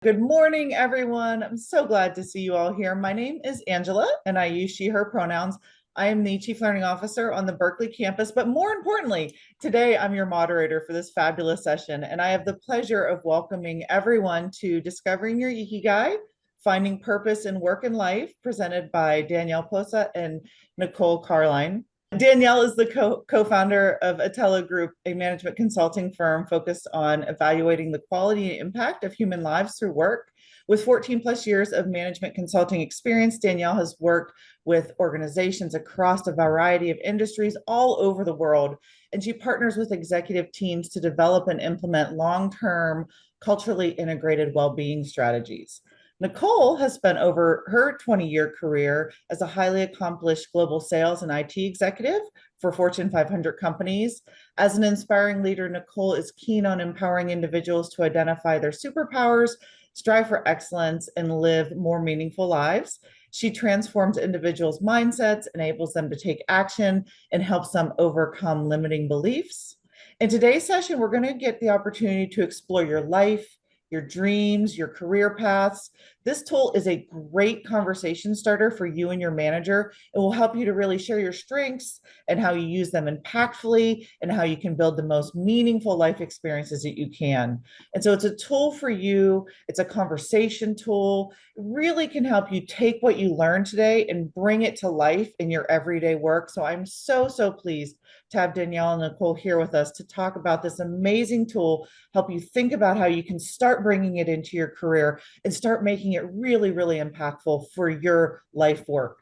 Good morning, everyone. I'm so glad to see you all here. My name is Angela, and I use she, her pronouns. I am the Chief Learning Officer on the Berkeley campus, but more importantly, today I'm your moderator for this fabulous session, and I have the pleasure of welcoming everyone to Discovering Your Ikigai, Finding Purpose in Work and Life, presented by Danielle Posa and Nicole Carline. Danielle is the co-founder of Atella Group, a management consulting firm focused on evaluating the quality and impact of human lives through work. With 14 plus years of management consulting experience, Danielle has worked with organizations across a variety of industries all over the world, and she partners with executive teams to develop and implement long-term, culturally integrated well-being strategies. Nicole has spent over her 20-year career as a highly accomplished global sales and IT executive for Fortune 500 companies. As an inspiring leader, Nicole is keen on empowering individuals to identify their superpowers, strive for excellence, and live more meaningful lives. She transforms individuals' mindsets, enables them to take action, and helps them overcome limiting beliefs. In today's session, we're going to get the opportunity to explore your life, your dreams, your career paths. This tool is a great conversation starter for you and your manager. It will help you to really share your strengths and how you use them impactfully and how you can build the most meaningful life experiences that you can. And so it's a tool for you. It's a conversation tool. It really can help you take what you learned today and bring it to life in your everyday work. So I'm so pleased to have Danielle and Nicole here with us to talk about this amazing tool, help you think about how you can start bringing it into your career and start making it really impactful for your life work.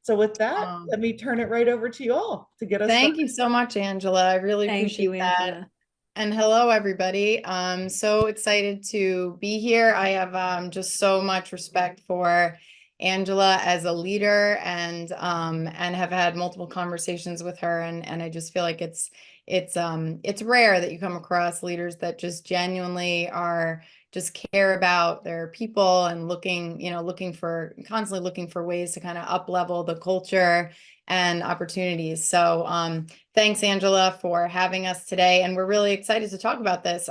So with that, let me turn it right over to you all to get us Thank started. you so much, Angela. I really Thank appreciate you, that. Angela. And hello, everybody. I'm so excited to be here. I have just so much respect for Angela as a leader and have had multiple conversations with her. And I just feel like it's rare that you come across leaders that just genuinely are just care about their people and constantly looking for ways to kind of up level the culture and opportunities. So thanks, Angela, for having us today. And we're really excited to talk about this.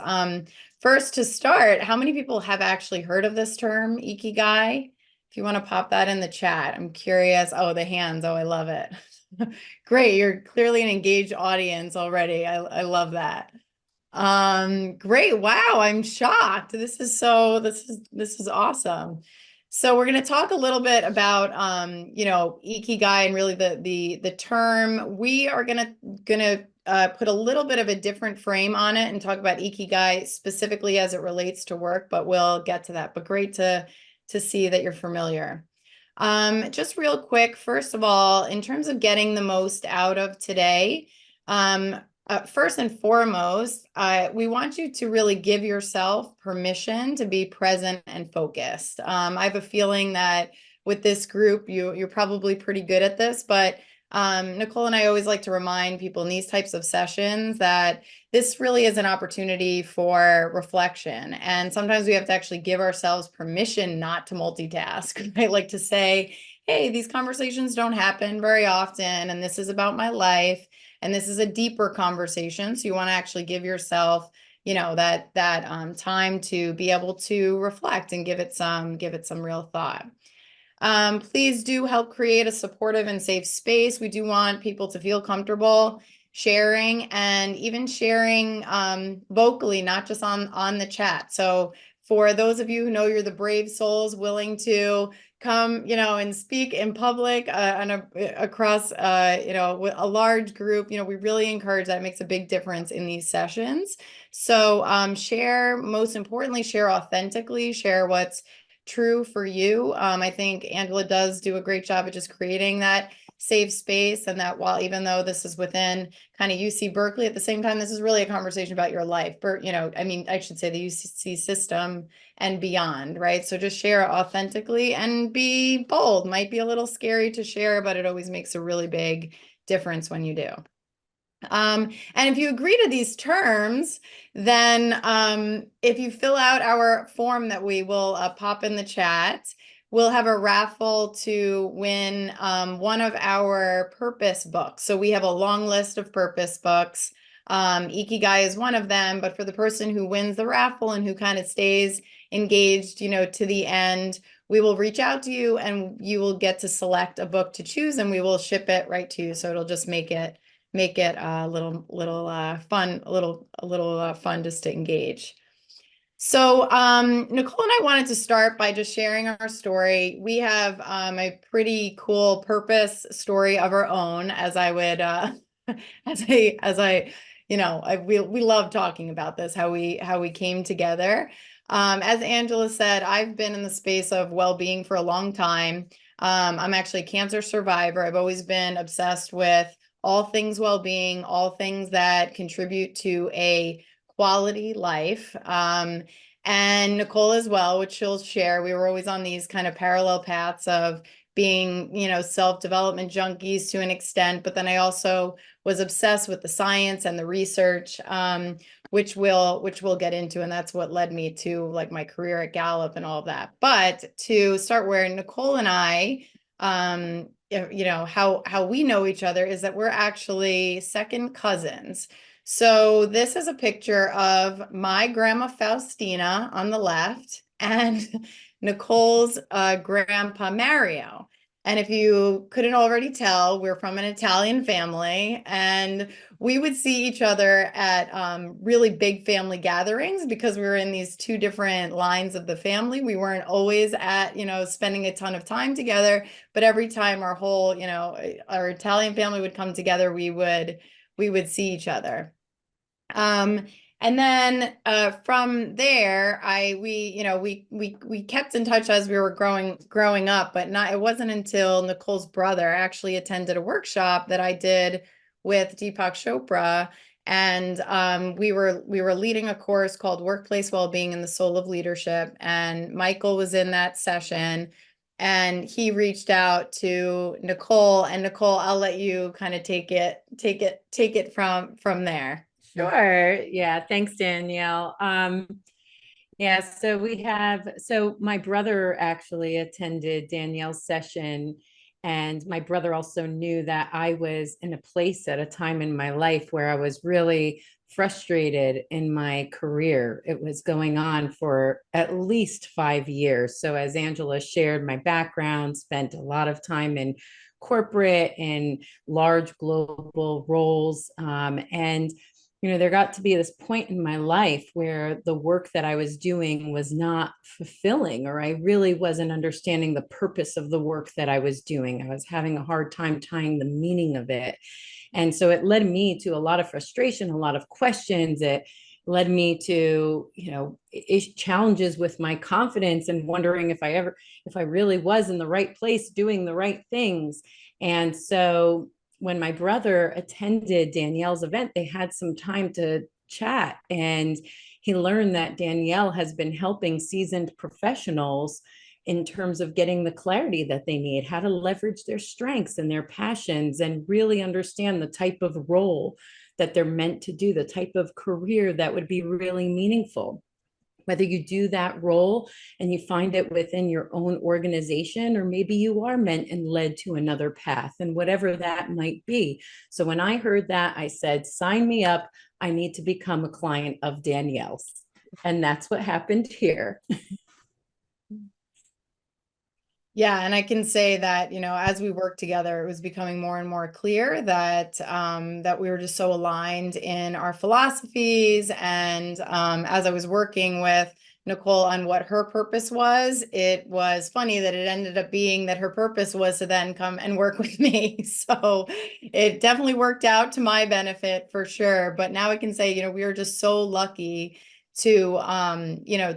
First, to start, how many people have actually heard of this term, Ikigai? If you want to pop that in the chat, I'm curious. Oh, the hands. Oh, I love it. Great. You're clearly an engaged audience already. I love that. Great. Wow. I'm shocked. This is awesome. So we're going to talk a little bit about, Ikigai and really the term. We are gonna put a little bit of a different frame on it and talk about Ikigai specifically as it relates to work, but we'll get to that. But great to see that you're familiar. Just real quick, first of all, in terms of getting the most out of today, first and foremost, we want you to really give yourself permission to be present and focused. I have a feeling that with this group, you're probably pretty good at this, but Nicole and I always like to remind people in these types of sessions that this really is an opportunity for reflection. And sometimes we have to actually give ourselves permission not to multitask. I like to say, hey, these conversations don't happen very often, and this is about my life. And this is a deeper conversation. So you want to actually give yourself, that time to be able to reflect and give it some real thought. Please do help create a supportive and safe space. We do want people to feel comfortable sharing and even sharing vocally, not just on the chat. So for those of you who know you're the brave souls willing to come, and speak in public across, a large group, we really encourage that. It makes a big difference in these sessions. So most importantly, share authentically, share what's true for you. I think Angela does do a great job of just creating that safe space, and that even though this is within kind of UC Berkeley, at the same time, this is really a conversation about your life. But, I should say the UC system and beyond, right? So just share authentically and be bold. Might be a little scary to share, but it always makes a really big difference when you do. And if you agree to these terms, then if you fill out our form that we will pop in the chat, we'll have a raffle to win one of our purpose books. So we have a long list of purpose books. Ikigai is one of them, but for the person who wins the raffle and who kind of stays engaged, to the end, we will reach out to you and you will get to select a book to choose and we will ship it right to you. So it'll just make it a little fun, fun just to engage. So Nicole and I wanted to start by just sharing our story. We have a pretty cool purpose story of our own, as I would we love talking about this, how we came together. As Angela said, I've been in the space of well-being for a long time. I'm actually a cancer survivor. I've always been obsessed with all things well-being, all things that contribute to a quality life. And Nicole as well, which she'll share. We were always on these kind of parallel paths of being, self-development junkies to an extent, but then I also was obsessed with the science and the research, which we'll get into, and that's what led me to like my career at Gallup and all of that. But to start where Nicole and I, how we know each other is that we're actually second cousins. So this is a picture of my grandma Faustina on the left and Nicole's grandpa Mario. And if you couldn't already tell, we're from an Italian family, and we would see each other at really big family gatherings because we were in these two different lines of the family. We weren't always at, spending a ton of time together, but every time our whole, our Italian family would come together, we would see each other. And then from there, we kept in touch as we were growing up, but it wasn't until Nicole's brother actually attended a workshop that I did with Deepak Chopra, and we were leading a course called Workplace Wellbeing and the Soul of Leadership, and Michael was in that session. And he reached out to Nicole, and Nicole, I'll let you kind of take it from there. Sure. Yeah. Thanks, Danielle. Yeah. So my brother actually attended Danielle's session, and my brother also knew that I was in a place at a time in my life where I was really frustrated in my career. It was going on for at least 5 years. So as Angela shared, my background, spent a lot of time in corporate and large global roles. And there got to be this point in my life where the work that I was doing was not fulfilling, or I really wasn't understanding the purpose of the work that I was doing. I was having a hard time tying the meaning of it. And so it led me to a lot of frustration, a lot of questions. It led me to, challenges with my confidence and wondering if I really was in the right place doing the right things. And so when my brother attended Danielle's event, they had some time to chat, and he learned that Danielle has been helping seasoned professionals in terms of getting the clarity that they need, how to leverage their strengths and their passions and really understand the type of role that they're meant to do, the type of career that would be really meaningful. Whether you do that role and you find it within your own organization, or maybe you are meant and led to another path, and whatever that might be. So when I heard that, I said, sign me up. I need to become a client of Danielle's. And that's what happened here. Yeah, and I can say that, as we worked together, it was becoming more and more clear that that we were just so aligned in our philosophies. And as I was working with Nicole on what her purpose was, it was funny that it ended up being that her purpose was to then come and work with me. So it definitely worked out to my benefit for sure. But now I can say, we were just so lucky to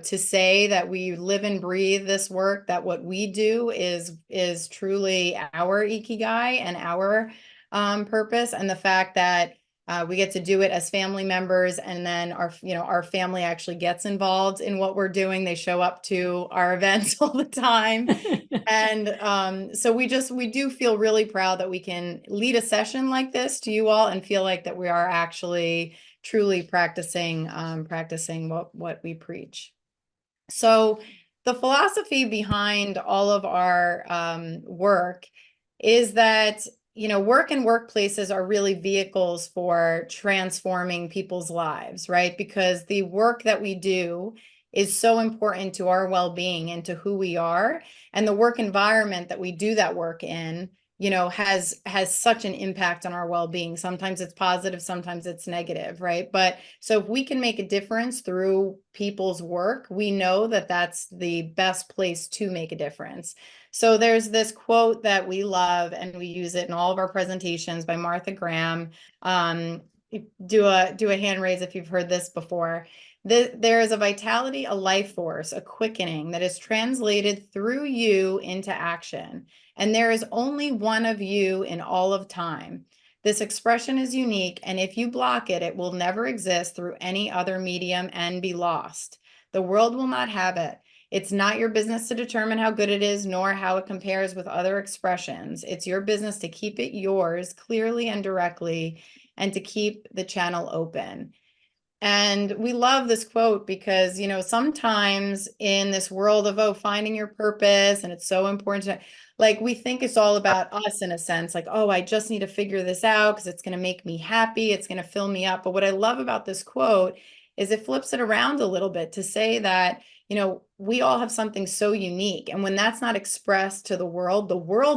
to say that we live and breathe this work, that what we do is truly our Ikigai and our purpose, and the fact that we get to do it as family members, and then our family actually gets involved in what we're doing. They show up to our events all the time. And so we do feel really proud that we can lead a session like this to you all and feel like that we are actually truly practicing what we preach. So the philosophy behind all of our work is that work and workplaces are really vehicles for transforming people's lives, right? Because the work that we do is so important to our well-being and to who we are. And the work environment that we do that work in, you know, has such an impact on our well-being. Sometimes it's positive, sometimes it's negative, right? But so if we can make a difference through people's work, we know that that's the best place to make a difference. So there's this quote that we love, and we use it in all of our presentations, by Martha Graham. Do a hand raise if you've heard this before. There is a vitality, a life force, a quickening that is translated through you into action. And there is only one of you in all of time. This expression is unique, and if you block it, it will never exist through any other medium and be lost. The world will not have it. It's not your business to determine how good it is, nor how it compares with other expressions. It's your business to keep it yours clearly and directly, and to keep the channel open. And we love this quote because, you know, sometimes in this world of, oh, finding your purpose, and it's so important to, like, we think it's all about us in a sense, like, oh, I just need to figure this out because it's going to make me happy. It's going to fill me up. But what I love about this quote is it flips it around a little bit to say that, you know, we all have something so unique. And when that's not expressed to the world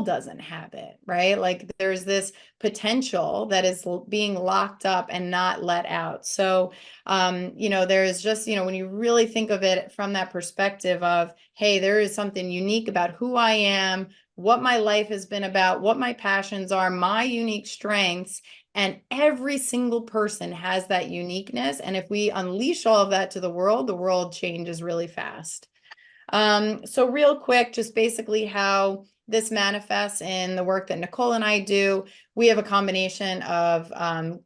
doesn't have it, right? Like there's this potential that is being locked up and not let out. So, you know, there's just, you know, when you really think of it from that perspective of, hey, there is something unique about who I am, what my life has been about, what my passions are, my unique strengths. And every single person has that uniqueness. And if we unleash all of that to the world changes really fast. So real quick, just basically how this manifests in the work that Nicole and I do. We have a combination of,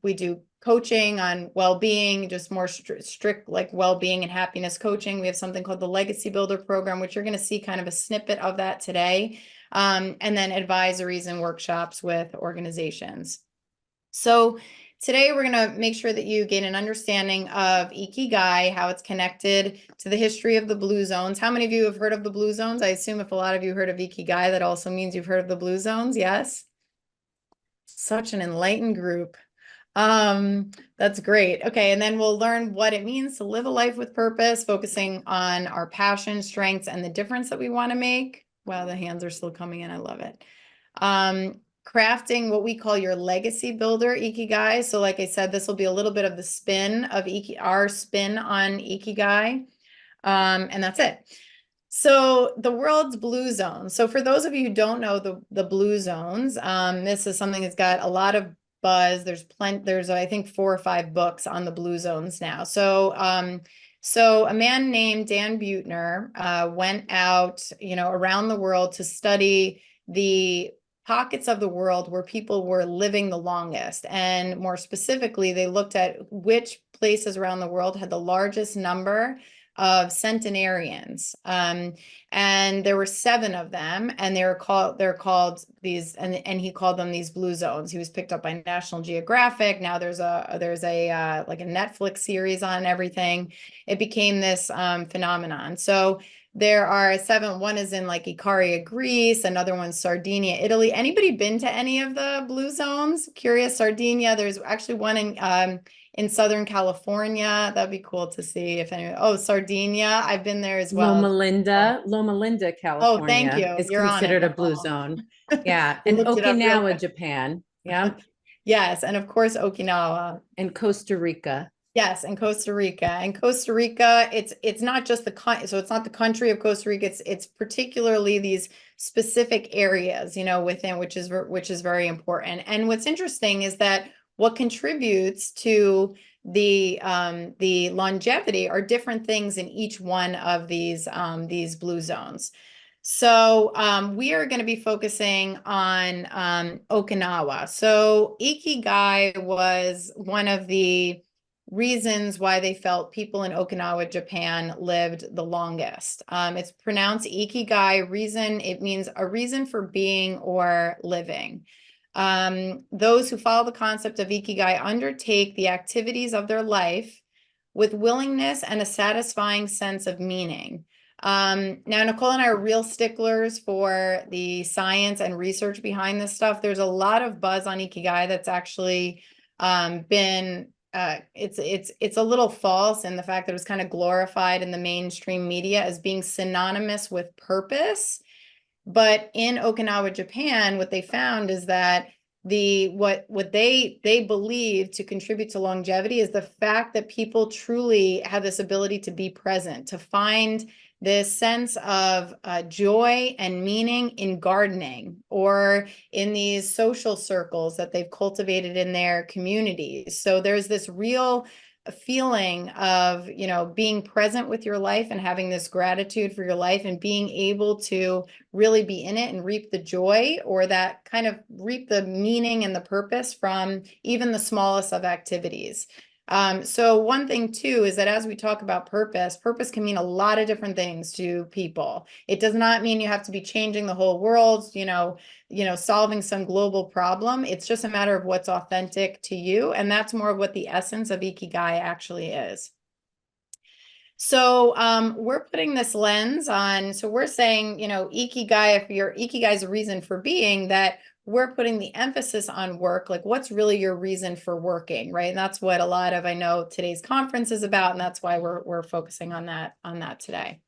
we do coaching on well-being, just more strict like well-being and happiness coaching. We have something called the Legacy Builder program, which you're going to see kind of a snippet of that today. And then advisories and workshops with organizations. So today we're going to make sure that you gain an understanding of Ikigai, how it's connected to the history of the blue zones. How many of you have heard of the blue zones? I assume if a lot of you heard of Ikigai, that also means you've heard of the blue zones. Yes? Such an enlightened group. That's great. Okay, and then we'll learn what it means to live a life with purpose, focusing on our passion, strengths, and the difference that we want to make. Wow, the hands are still coming in. I love it. Crafting what we call your legacy builder Ikigai. So like I said, this will be a little bit of the spin of our spin on Ikigai. And that's it. So the world's blue zones. So for those of you who don't know the blue zones, this is something that's got a lot of buzz. There's I think 4 or 5 books on the blue zones now. So so a man named Dan Buettner went out, you know, around the world to study the pockets of the world where people were living the longest. And more specifically, they looked at which places around the world had the largest number of centenarians. And there were 7 of them, and they're called these, and he called them these blue zones. He was picked up by National Geographic. Now there's a like a Netflix series on everything. It became this phenomenon. So there are 7. One is in like Icaria, Greece. Another one's Sardinia, Italy. Anybody been to any of the blue zones? Curious, Sardinia. There's actually one in Southern California. That'd be cool to see if anyone. Oh, Sardinia. I've been there as well. Loma Linda, California. Oh, thank you. Is You're considered on a blue zone. Yeah. You And looked it up real Okinawa, quick. Japan. Yeah. Yes, and of course Okinawa. And Costa Rica. Yes, and Costa Rica. And Costa Rica, it's not just so it's not the country of Costa Rica. It's particularly these specific areas, you know, within which is very important. And what's interesting is that what contributes to the longevity are different things in each one of these blue zones. So we are going to be focusing on Okinawa. So Ikigai was one of the reasons why they felt people in Okinawa, Japan lived the longest. It's pronounced Ikigai. Reason, it means a reason for being or living. Those who follow the concept of Ikigai undertake the activities of their life with willingness and a satisfying sense of meaning. Now, Nicole and I are real sticklers for the science and research behind this stuff. There's a lot of buzz on Ikigai that's actually been it's a little false in the fact that it was kind of glorified in the mainstream media as being synonymous with purpose. But in Okinawa, Japan, what they found is that what they believe to contribute to longevity is the fact that people truly have this ability to be present, to find this sense of joy and meaning in gardening or in these social circles that they've cultivated in their communities. So there's this real feeling of, being present with your life and having this gratitude for your life and being able to really be in it and reap the joy, or that kind of reap the meaning and the purpose from even the smallest of activities. So one thing too is that as we talk about purpose can mean a lot of different things to people. It does not mean you have to be changing the whole world, solving some global problem. It's just a matter of what's authentic to you. And that's more of what the essence of Ikigai actually is. So we're putting this lens on, so we're saying, Ikigai, if your Ikigai is a reason for being, that we're putting the emphasis on work, like what's really your reason for working, right? And that's what a lot of, I know today's conference is about, and that's why we're focusing on that today.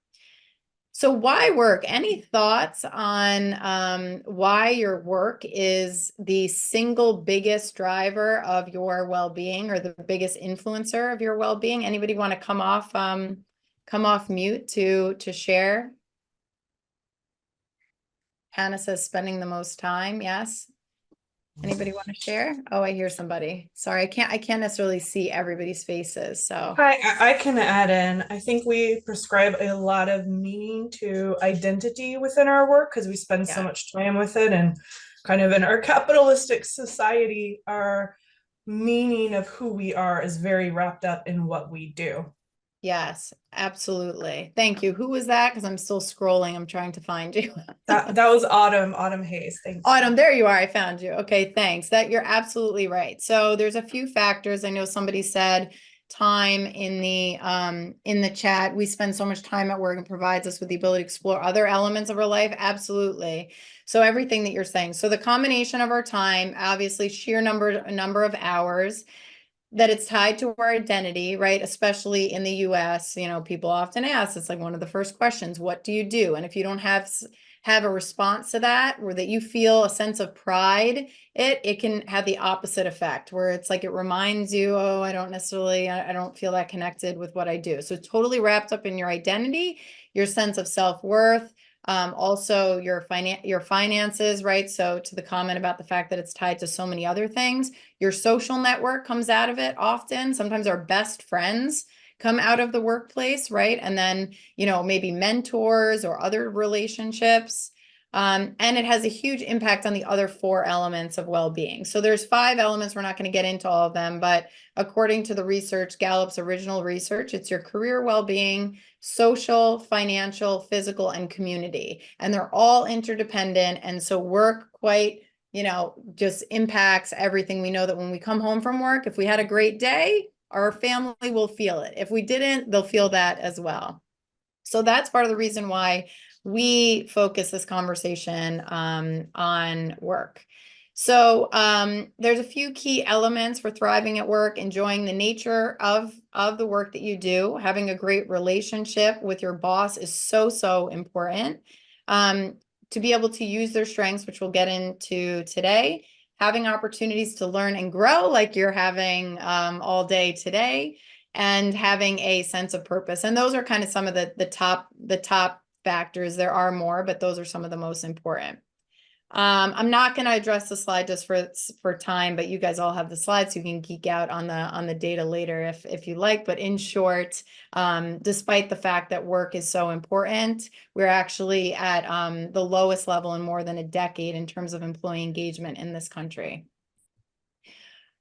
So why work? Any thoughts on why your work is the single biggest driver of your well-being or the biggest influencer of your well-being? Anybody want to come off mute to share? Hannah says spending the most time. Yes. Anybody want to share? Oh, I hear somebody. Sorry, I can't necessarily see everybody's faces. So Hi, I can add in. I think we prescribe a lot of meaning to identity within our work because we spend so much time with it, and kind of in our capitalistic society, our meaning of who we are is very wrapped up in what we do. Yes, absolutely. Thank you. Who was that? Because I'm still scrolling. I'm trying to find you. That was Autumn Hayes. Thanks. Autumn, there you are. I found you. Okay, thanks. That you're absolutely right. So there's a few factors. I know somebody said time in the chat. We spend so much time at work and provides us with the ability to explore other elements of our life. Absolutely. So everything that you're saying. So the combination of our time, obviously sheer number of hours, that it's tied to our identity, right? Especially in the US, people often ask, it's like one of the first questions, what do you do? And if you don't have a response to that, or that you feel a sense of pride, it can have the opposite effect, where it's like it reminds you, oh, I don't feel that connected with what I do. So totally wrapped up in your identity, your sense of self-worth, also your finances, right? So to the comment about the fact that it's tied to so many other things, your social network comes out of it often. Sometimes our best friends come out of the workplace, right? And then, maybe mentors or other relationships. And it has a huge impact on the other 4 elements of well-being. So there's 5 elements. We're not going to get into all of them, but according to the research, Gallup's original research, it's your career well-being, social, financial, physical, and community. And they're all interdependent. And so work quite, just impacts everything. We know that when we come home from work, if we had a great day, our family will feel it. If we didn't, they'll feel that as well. So that's part of the reason why we focus this conversation on work. So there's a few key elements for thriving at work: enjoying the nature of the work that you do. Having a great relationship with your boss is so important. To be able to use their strengths, which we'll get into today. Having opportunities to learn and grow, like you're having all day today, and having a sense of purpose. And those are kind of some of the top factors. There are more, but those are some of the most important. I'm not going to address the slide just for time, but you guys all have the slides, so you can geek out on the data later if you like. But in short, despite the fact that work is so important, we're actually at the lowest level in more than a decade in terms of employee engagement in this country.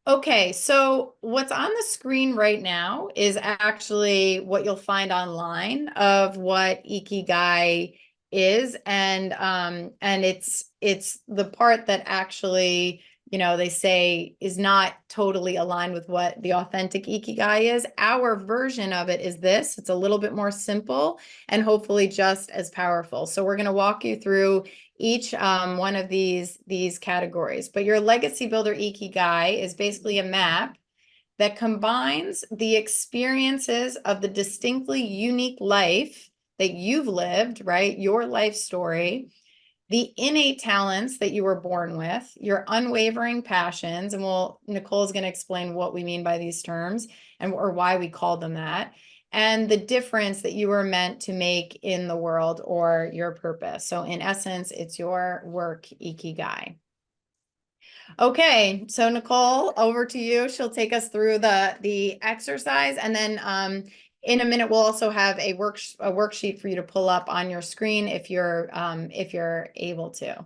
Okay, so what's on the screen right now is actually what you'll find online of what Ikigai is, and it's the part that actually, they say is not totally aligned with what the authentic Ikigai is. Our version of it is this. It's a little bit more simple and hopefully just as powerful. So we're going to walk you through each one of these categories. But your legacy builder Ikigai is basically a map that combines the experiences of the distinctly unique life that you've lived, right? Your life story, the innate talents that you were born with, your unwavering passions, and Nicole is going to explain what we mean by these terms or why we call them that, and the difference that you were meant to make in the world or your purpose. So in essence, it's your work, Ikigai. Okay, so Nicole, over to you. She'll take us through the exercise, and then in a minute we'll also have a worksheet for you to pull up on your screen if you're able to.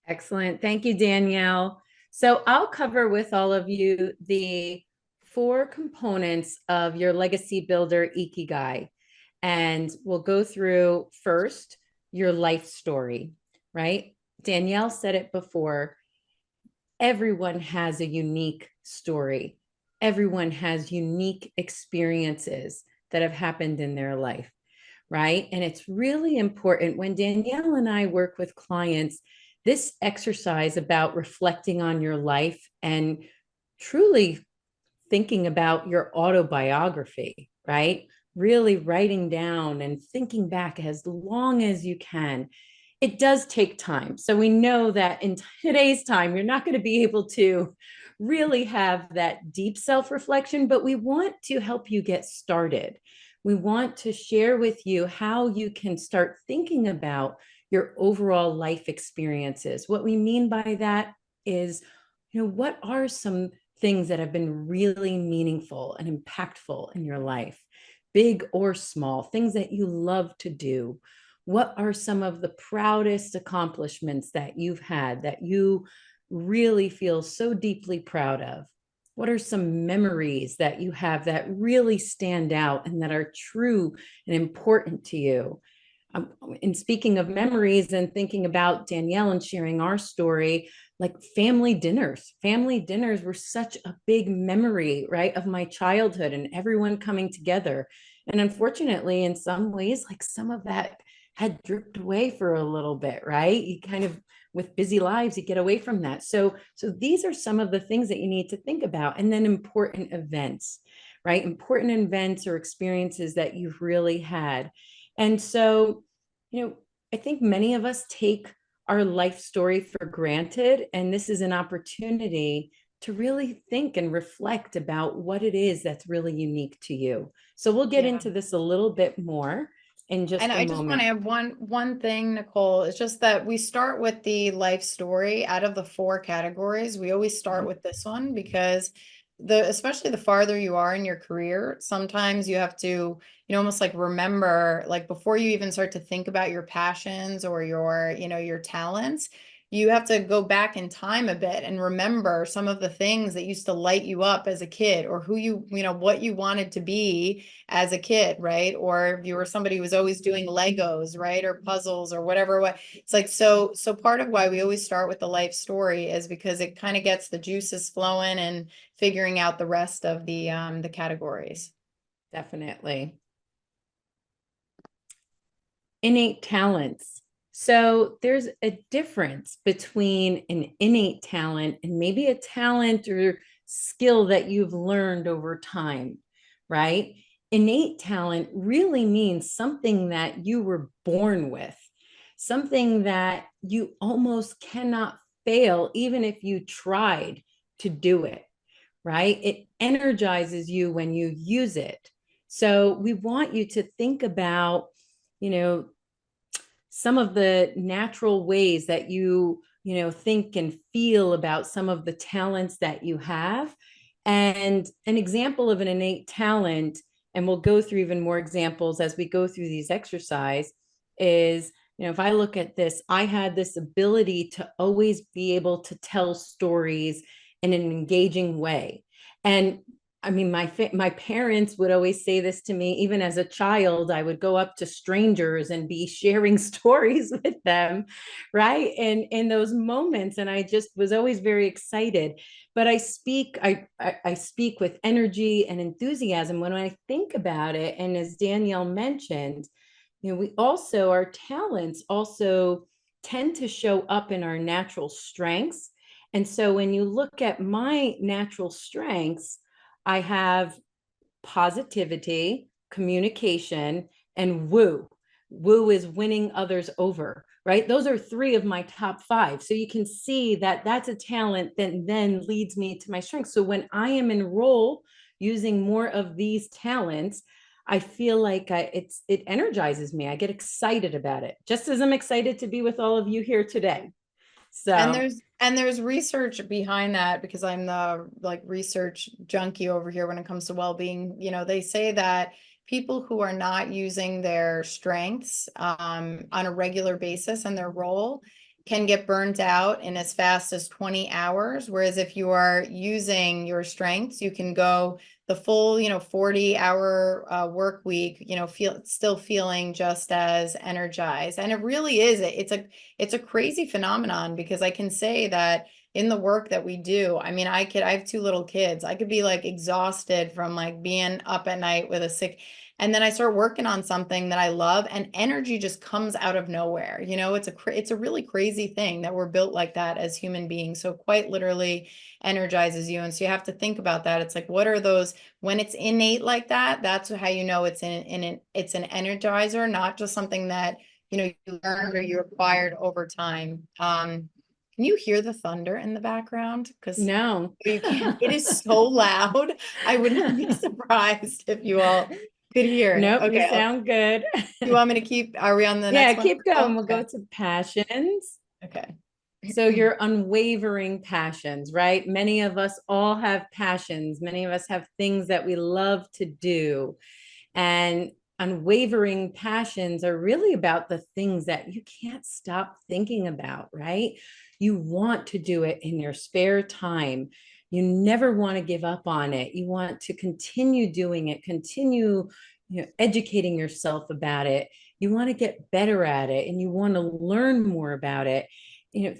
Excellent. Thank you, Danielle. So I'll cover with all of you the 4 components of your legacy builder Ikigai. And we'll go through first your life story, right? Danielle said it before. Everyone has a unique story. Everyone has unique experiences that have happened in their life, right? And it's really important when Danielle and I work with clients, this exercise about reflecting on your life and truly thinking about your autobiography, right? Really writing down and thinking back as long as you can. It does take time. So we know that in today's time, you're not going to be able to really have that deep self-reflection, but we want to help you get started. We want to share with you how you can start thinking about your overall life experiences. What we mean by that is, what are some things that have been really meaningful and impactful in your life, big or small, things that you love to do? What are some of the proudest accomplishments that you've had that you really feel so deeply proud of? What are some memories that you have that really stand out and that are true and important to you? In speaking of memories and thinking about Danielle and sharing our story, like family dinners were such a big memory, right, of my childhood and everyone coming together. And unfortunately, in some ways, like some of that had dripped away for a little bit, right? You kind of, with busy lives, you get away from that. So these are some of the things that you need to think about. And then important events, right? Important events or experiences that you've really had. And so, I think many of us take our life story for granted. And this is an opportunity to really think and reflect about what it is that's really unique to you. So we'll get into this a little bit more in just a moment. And I just want to add one thing, Nicole. It's just that we start with the life story out of the 4 categories. We always start with this one because especially the farther you are in your career, sometimes you have to, almost like remember, like before you even start to think about your passions or your talents, you have to go back in time a bit and remember some of the things that used to light you up as a kid, or who what you wanted to be as a kid, right? Or if you were somebody who was always doing Legos, right? Or puzzles or whatever. It's like, so part of why we always start with the life story is because it kind of gets the juices flowing and figuring out the rest of the categories. Definitely. Innate talents. So there's a difference between an innate talent and maybe a talent or skill that you've learned over time, right? Innate talent really means something that you were born with, something that you almost cannot fail, even if you tried to do it, right? It energizes you when you use it. So we want you to think about, some of the natural ways that you think and feel about some of the talents that you have. And an example of an innate talent, and we'll go through even more examples as we go through these exercises, is, if I look at this, I had this ability to always be able to tell stories in an engaging way. And I mean, my parents would always say this to me. Even as a child, I would go up to strangers and be sharing stories with them, right? And in those moments, and I just was always very excited. But I speak with energy and enthusiasm when I think about it. And as Danielle mentioned, our talents also tend to show up in our natural strengths. And so when you look at my natural strengths, I have positivity, communication, and woo. Woo is winning others over, right? Those are 3 of my top 5. So you can see that that's a talent that then leads me to my strengths. So when I am in role using more of these talents, I feel like it energizes me. I get excited about it, just as I'm excited to be with all of you here today. So and there's research behind that, because I'm the like research junkie over here when it comes to well-being. You know, they say that people who are not using their strengths on a regular basis in their role can get burnt out in as fast as 20 hours. Whereas if you are using your strengths, you can go the full, 40-hour work week, still feeling just as energized. And it really is, it's a crazy phenomenon, because I can say that in the work that we do, I mean, I have 2 little kids. I could be like exhausted from like being up at night with a sick, and then I start working on something that I love, and energy just comes out of nowhere. It's a really crazy thing that we're built like that as human beings. So quite literally energizes you. And so you have to think about that. It's like, what are those, when it's innate like that, that's how you know it's it's an energizer, not just something that, you learned or you acquired over time. Can you hear the thunder in the background? Because no, you can't, it is so loud. I wouldn't be surprised if you all could hear it. Nope, Okay. you sound good. You want me to keep, are we on the Yeah, next one? keep going. We'll Okay. go to passions. Okay. So your unwavering passions, right? Many of us all have passions. Many of us have things that we love to do. And unwavering passions are really about the things that you can't stop thinking about, right? You want to do it in your spare time. You never want to give up on it. You want to continue doing it, continue, educating yourself about it. You want to get better at it, and you want to learn more about it.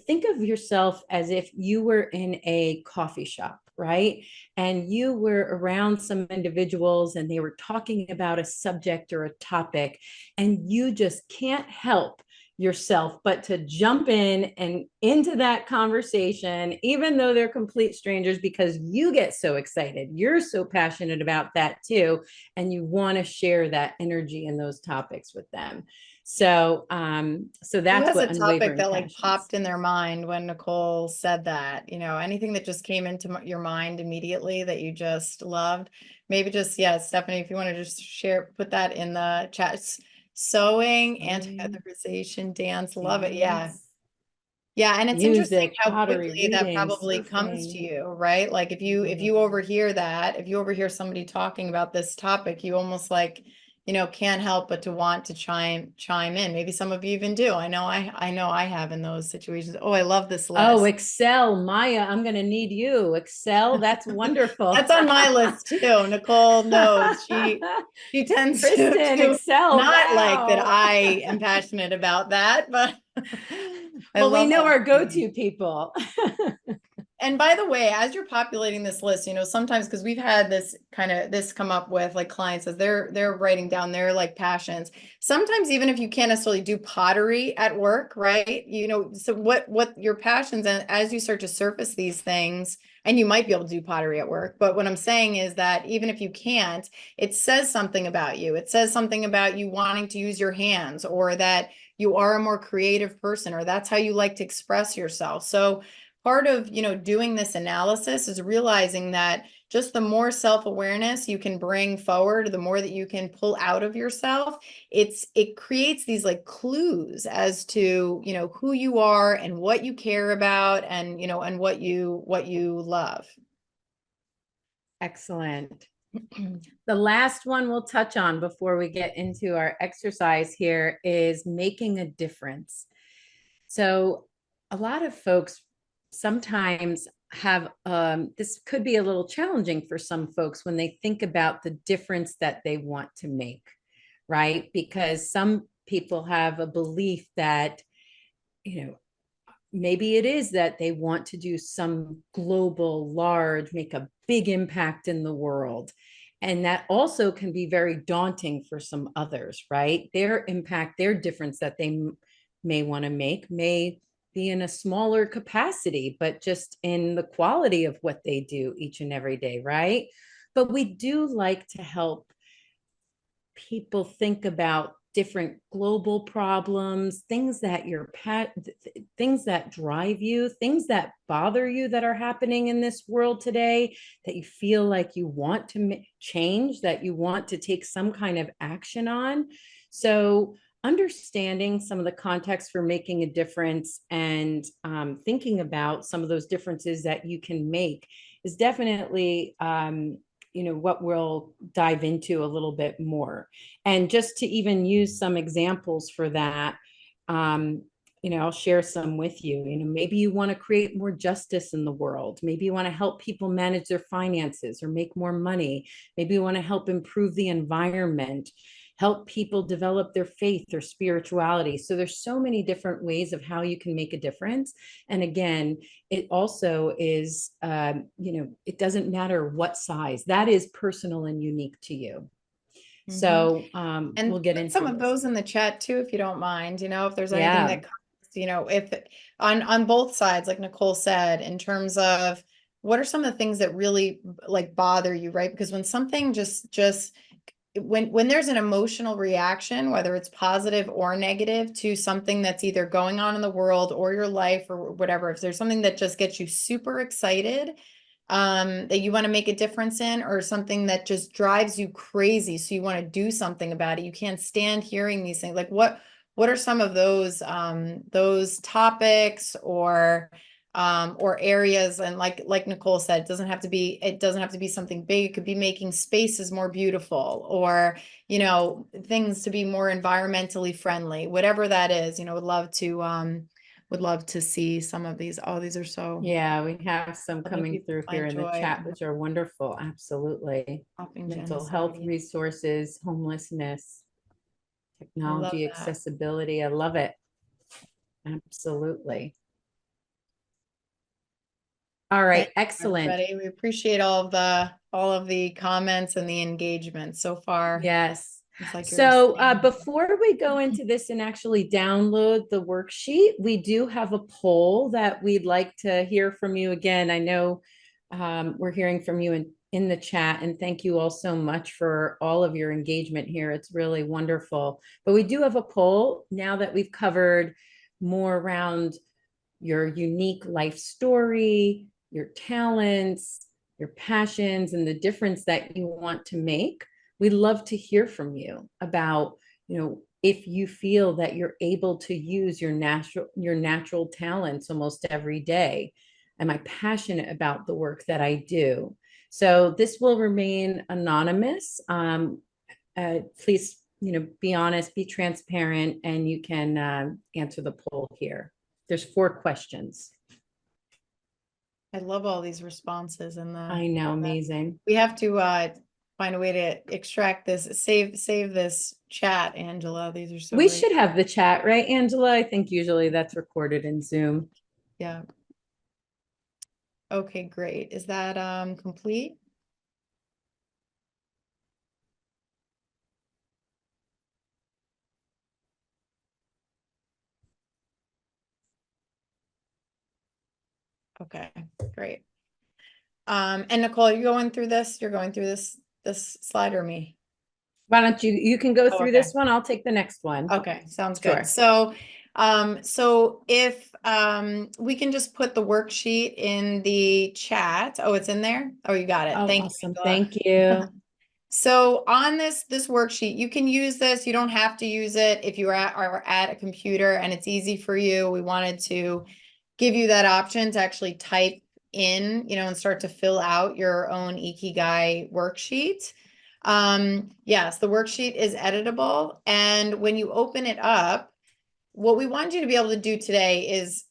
Think of yourself as if you were in a coffee shop, right? And you were around some individuals and they were talking about a subject or a topic, and you just can't help yourself but to jump in and into that conversation, even though they're complete strangers, because you get so excited. You're so passionate about that too. And you want to share that energy and those topics with them. So, so that's what a topic that like passions. popped in their mind when Nicole said that, anything that just came into your mind immediately that you just loved? Maybe just, yeah, Stephanie, if you want to just share, put that in the chat. Sewing, anti-otherization, dance, love it. Yeah. Yeah. And it's interesting how pottery, quickly that reading, probably comes to you, right? Like if you overhear that, if you overhear somebody talking about this topic, you almost like, can't help but to want to chime in. Maybe some of you even do. I know I have in those situations. Oh, I love this list. Oh, Excel, Maya, I'm going to need you. Excel, that's wonderful. That's on my list too. Nicole knows she tends Kristen, to Excel, not wow. like that. I am passionate about that, but well, we know our go-to people. And by the way, as you're populating this list, sometimes, because we've had this come up with like clients as they're writing down their like passions. Sometimes even if you can't necessarily do pottery at work, right? So what your passions, and as you start to surface these things, and you might be able to do pottery at work, but what I'm saying is that even if you can't, it says something about you. It says something about you wanting to use your hands, or that you are a more creative person, or that's how you like to express yourself. So part of, doing this analysis is realizing that just the more self-awareness you can bring forward, the more that you can pull out of yourself, it creates these like clues as to, who you are and what you care about, and, and what you love. Excellent. The last one we'll touch on before we get into our exercise here is making a difference. So a lot of folks sometimes have, this could be a little challenging for some folks when they think about the difference that they want to make, right? Because some people have a belief that, maybe it is that they want to do some global, large, make a big impact in the world. And that also can be very daunting for some others, right? Their impact, their difference that they may want to make may be in a smaller capacity, but just in the quality of what they do each and every day, right? but we do like to help people think about different global problems, things that things that drive you, things that bother you that are happening in this world today, that you feel like you want to change, that you want to take some kind of action on. So understanding some of the context for making a difference and thinking about some of those differences that you can make is definitely what we'll dive into a little bit more. And just to even use some examples for that, I'll share some with you. Maybe you want to create more justice in the world. Maybe you want to help people manage their finances or make more money. Maybe you want to help improve the environment, help people develop their faith or spirituality. So there's so many different ways of how you can make a difference. And again, it also is, it doesn't matter what size. That is personal and unique to you. So and we'll get into some of those in the chat too, if you don't mind, if there's anything that comes, if on both sides, like Nicole said, in terms of what are some of the things that really like bother you, right? Because when something when there's an emotional reaction, whether it's positive or negative to something that's either going on in the world or your life or whatever, if there's something that just gets you super excited, that you want to make a difference in, or something that just drives you crazy, so you want to do something about it, you can't stand hearing these things. Like what are some of those topics or areas? And like Nicole said, it doesn't have to be something big. It could be making spaces more beautiful, or things to be more environmentally friendly, whatever that is. Would love to see some of these. Oh, these are so. Yeah, we have some coming through here in the chat, which are wonderful. Absolutely. Mental health resources, homelessness, technology accessibility. I love it. Absolutely. All right, excellent. Everybody. We appreciate all of the comments and the engagement so far. Yes. So before we go into this and actually download the worksheet, we do have a poll that we'd like to hear from you. Again, I know we're hearing from you in the chat, and thank you all so much for all of your engagement here. It's really wonderful. But we do have a poll now that we've covered more around your unique life story, your talents, your passions, and the difference that you want to make. We'd love to hear from you about, if you feel that you're able to use your natural talents almost every day. Am I passionate about the work that I do? So this will remain anonymous. Please, be honest, be transparent, and you can answer the poll here. There's 4 questions. I love all these responses I know, amazing. We have to find a way to extract this, save this chat, Angela. These are so we great. Should have the chat, right, Angela? I think usually that's recorded in Zoom. Yeah. Okay, great. Is that complete? Okay, great. And Nicole, you're going through this slide, or me? Why don't you can go through this one. I'll take the next one. Okay, sounds good. So if we can just put the worksheet in the chat. Oh, it's in there? Oh, you got it. Oh, thank awesome. you. Thank you. So on this worksheet, you can use this. You don't have to use it if you are at a computer and it's easy for you. We wanted to give you that option to actually type in, and start to fill out your own Ikigai worksheet. Yes, the worksheet is editable. And when you open it up, what we want you to be able to do today is,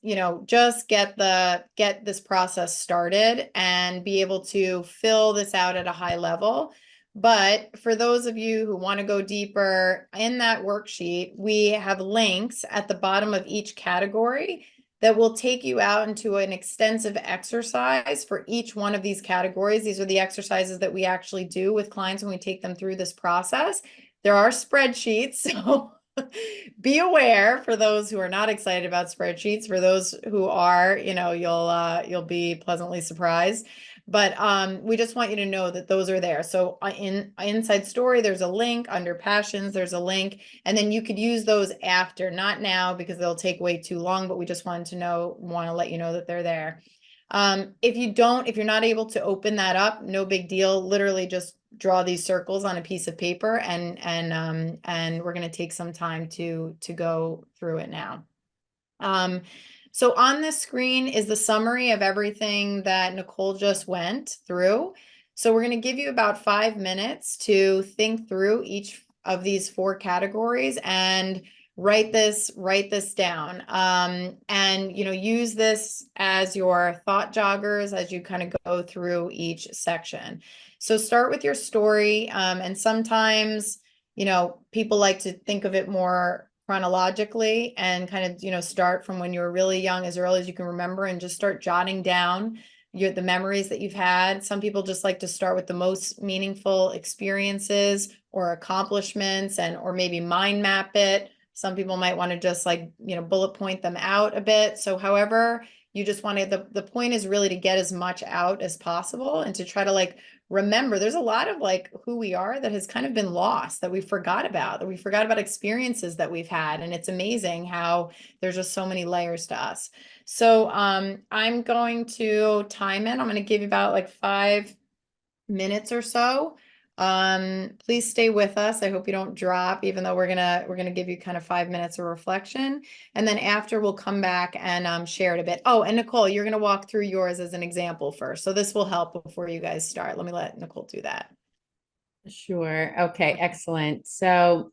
just get this process started and be able to fill this out at a high level. But for those of you who want to go deeper in that worksheet, we have links at the bottom of each category that will take you out into an extensive exercise for each one of these categories. These are the exercises that we actually do with clients when we take them through this process. There are spreadsheets, so be aware for those who are not excited about spreadsheets. For those who are, you'll be pleasantly surprised. But we just want you to know that those are there. So in Inside Story, there's a link. Under Passions, there's a link. And then you could use those after, not now because they'll take way too long, but we just want to let you know that they're there. If you're not able to open that up, no big deal. Literally just draw these circles on a piece of paper and we're going to take some time to go through it now. So on the screen is the summary of everything that Nicole just went through. So we're going to give you about 5 minutes to think through each of these 4 categories and write this down. And, use this as your thought joggers as you kind of go through each section. So start with your story. And sometimes, people like to think of it more chronologically and kind of, start from when you were really young, as early as you can remember, and just start jotting down the memories that you've had. Some people just like to start with the most meaningful experiences or accomplishments or maybe mind map it. Some people might want to just bullet point them out a bit. So however you just wanted, the point is really to get as much out as possible and to try to remember. There's a lot of who we are that has kind of been lost, that we forgot about experiences that we've had. And it's amazing how there's just so many layers to us. So I'm going to time it. I'm going to give you about 5 minutes or so. Please stay with us. I hope you don't drop, even though we're gonna give you kind of 5 minutes of reflection. And then after we'll come back and share it a bit. Oh, and Nicole, you're gonna walk through yours as an example first. So this will help before you guys start. Let me let Nicole do that. Sure. Okay, excellent. So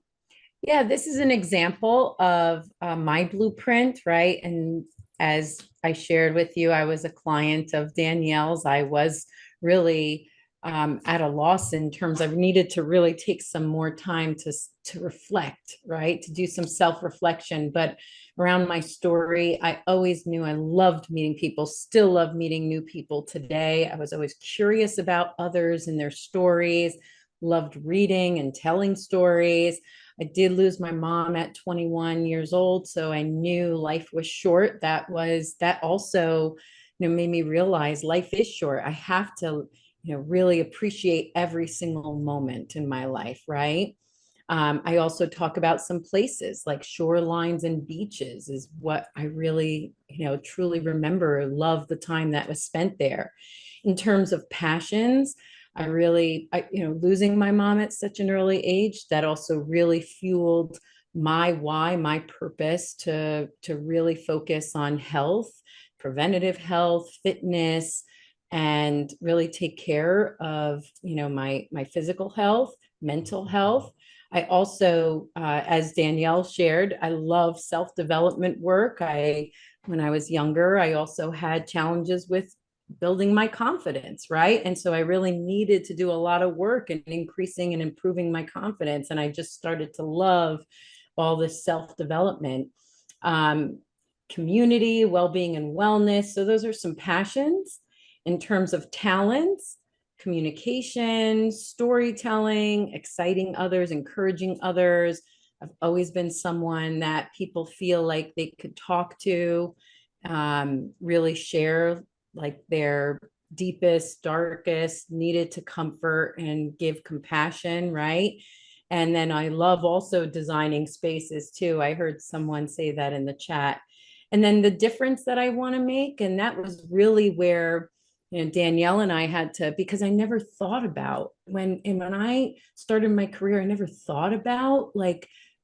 yeah, this is an example of my blueprint, right? And as I shared with you, I was a client of Danielle's. I was really at a loss in terms of needed to really take some more time to reflect, right? To do some self-reflection. But around my story, I always knew I loved meeting people, still love meeting new people today. I was always curious about others and their stories, loved reading and telling stories. I did lose my mom at 21 years old, so I knew life was short. That also, made me realize life is short. I have to, really appreciate every single moment in my life, right? I also talk about some places like shorelines and beaches is what I really, truly remember, love the time that was spent there. In terms of passions, losing my mom at such an early age, that also really fueled my why, my purpose to really focus on health, preventative health, fitness, and really take care of, my physical health, mental health. I also, as Danielle shared, I love self-development work. When I was younger, I also had challenges with building my confidence, right? And so I really needed to do a lot of work in increasing and improving my confidence. And I just started to love all this self-development, community, well-being, and wellness. So those are some passions. In terms of talents, communication, storytelling, exciting others, encouraging others. I've always been someone that people feel like they could talk to, really share their deepest, darkest, needed to comfort and give compassion, right? And then I love also designing spaces too. I heard someone say that in the chat. And then the difference that I want to make, and that was really where Danielle and I had to, because I never thought about when I started my career, I never thought about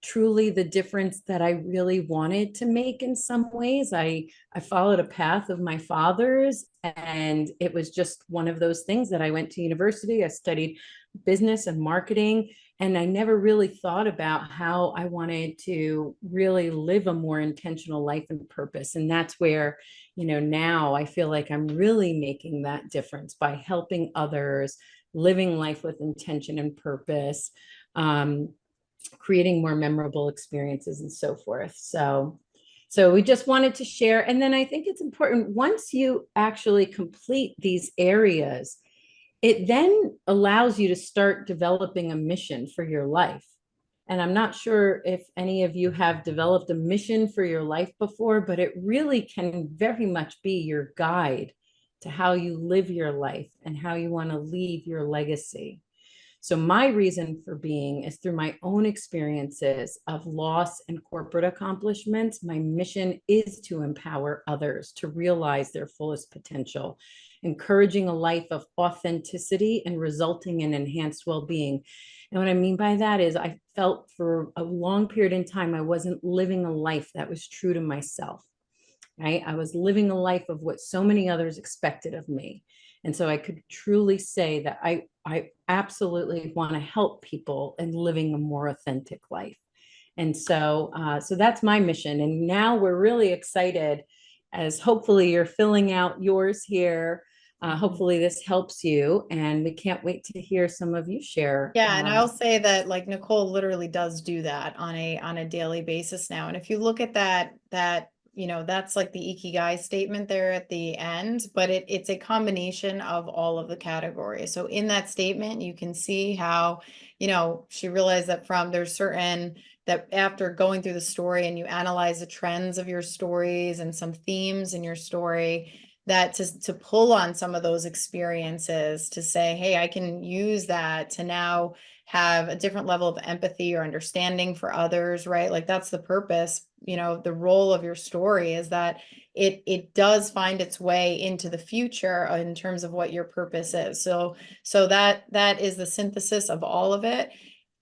truly the difference that I really wanted to make in some ways. I followed a path of my father's, and it was just one of those things that I went to university, I studied business and marketing, and I never really thought about how I wanted to really live a more intentional life and purpose. And that's where, now I feel like I'm really making that difference by helping others, living life with intention and purpose, creating more memorable experiences and so forth. So we just wanted to share. And then I think it's important, once you actually complete these areas, it then allows you to start developing a mission for your life. And I'm not sure if any of you have developed a mission for your life before, but it really can very much be your guide to how you live your life and how you want to leave your legacy. So my reason for being is through my own experiences of loss and corporate accomplishments. My mission is to empower others to realize their fullest potential, encouraging a life of authenticity and resulting in enhanced well-being. And what I mean by that is I felt for a long period in time, I wasn't living a life that was true to myself. Right? I was living a life of what so many others expected of me. And so I could truly say that I absolutely want to help people in living a more authentic life. And so that's my mission. And now we're really excited as hopefully you're filling out yours here. Hopefully this helps you, and we can't wait to hear some of you share. Yeah, and I'll say that like Nicole literally does do that on a daily basis now. And if you look at that that's like the Ikigai statement there at the end, but it's a combination of all of the categories. So in that statement, you can see how, she realized that there's certain that after going through the story and you analyze the trends of your stories and some themes in your story, that to pull on some of those experiences to say, hey, I can use that to now have a different level of empathy or understanding for others, right? Like that's the purpose, the role of your story is that it does find its way into the future in terms of what your purpose is. So that is the synthesis of all of it.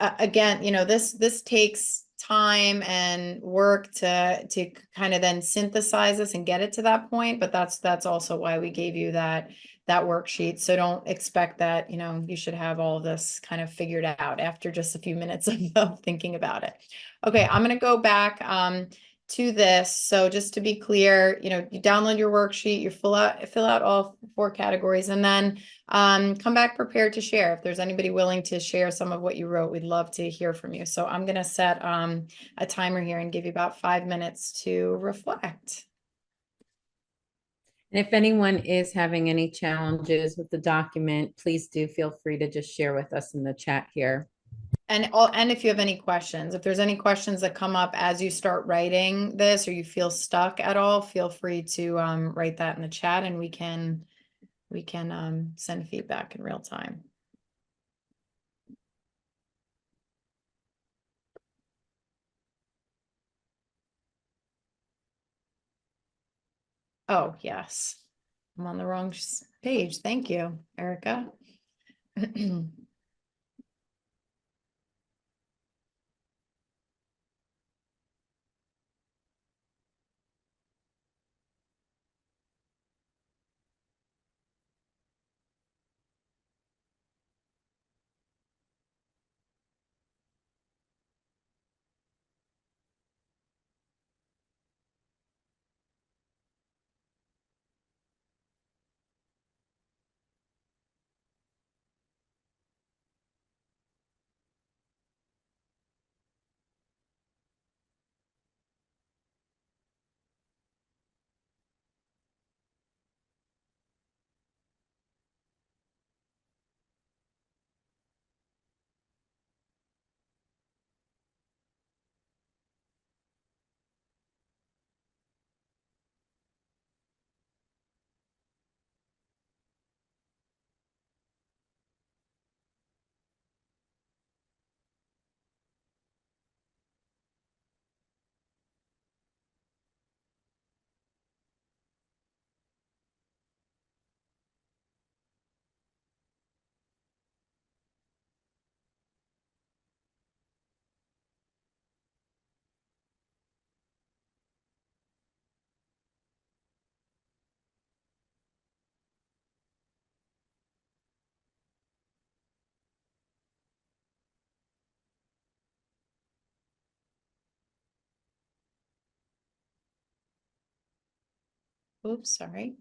Again, this takes time and work to kind of then synthesize this and get it to that point, but that's also why we gave you that worksheet. So don't expect that you should have all of this kind of figured out after just a few minutes of thinking about it. Okay, I'm going to go back to this. So just to be clear, you download your worksheet, you fill out all 4 categories, and then come back prepared to share. If there's anybody willing to share some of what you wrote, we'd love to hear from you. So I'm going to set a timer here and give you about 5 minutes to reflect. And if anyone is having any challenges with the document, please do feel free to just share with us in the chat here. And if you have any questions, if there's any questions that come up as you start writing this or you feel stuck at all, feel free to write that in the chat and we can send feedback in real time. Oh, yes. I'm on the wrong page. Thank you, Erica. Oops, sorry.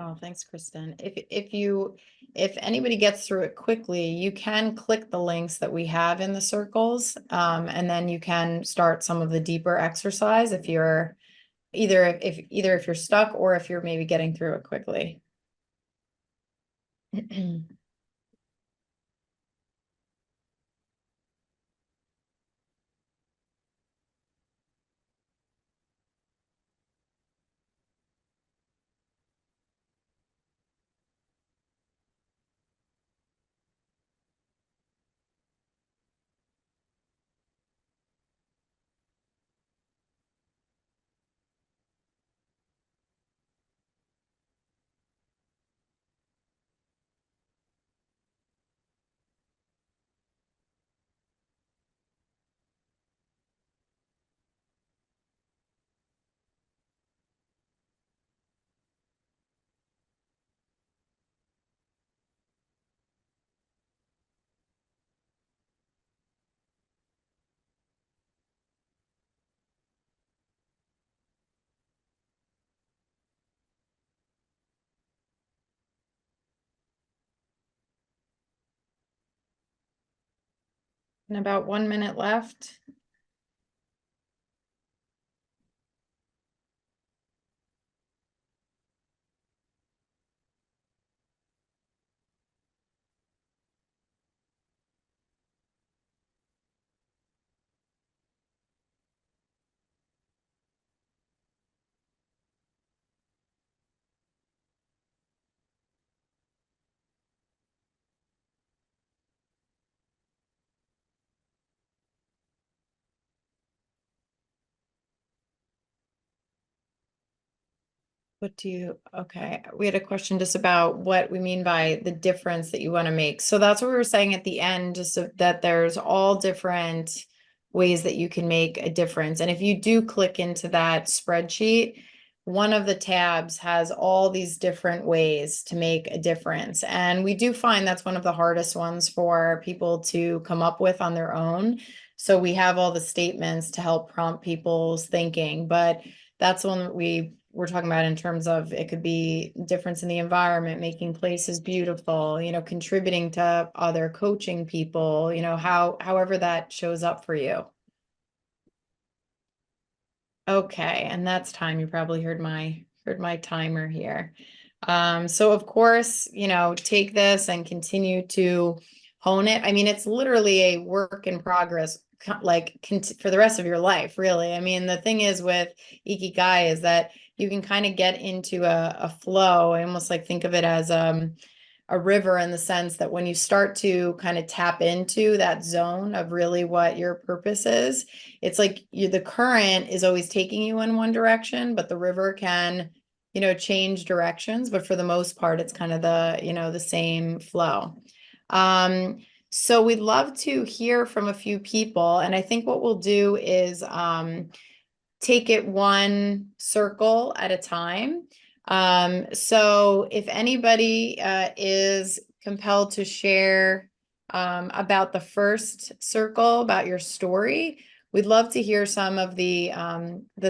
Oh, thanks, Kristen. If anybody gets through it quickly, you can click the links that we have in the circles, and then you can start some of the deeper exercise if you're either if you're stuck or if you're maybe getting through it quickly. And about 1 minute left. Okay, we had a question just about what we mean by the difference that you want to make. So that's what we were saying at the end, just so that there's all different ways that you can make a difference. And if you do click into that spreadsheet, one of the tabs has all these different ways to make a difference. And we do find that's one of the hardest ones for people to come up with on their own. So we have all the statements to help prompt people's thinking, but that's one that we're talking about in terms of it could be difference in the environment, making places beautiful, contributing to other, coaching people, however that shows up for you. Okay, and that's time. You probably heard my timer here. So of course, take this and continue to hone it. I mean, it's literally a work in progress, like for the rest of your life, really. I mean, the thing is with Ikigai is that you can kind of get into a flow. I almost like think of it as a river, in the sense that when you start to kind of tap into that zone of really what your purpose is, it's like the current is always taking you in one direction, but the river can, change directions. But for the most part, it's kind of the same flow. So we'd love to hear from a few people. And I think what we'll do is take it one circle at a time. So if anybody is compelled to share about the first circle, about your story, we'd love to hear some of the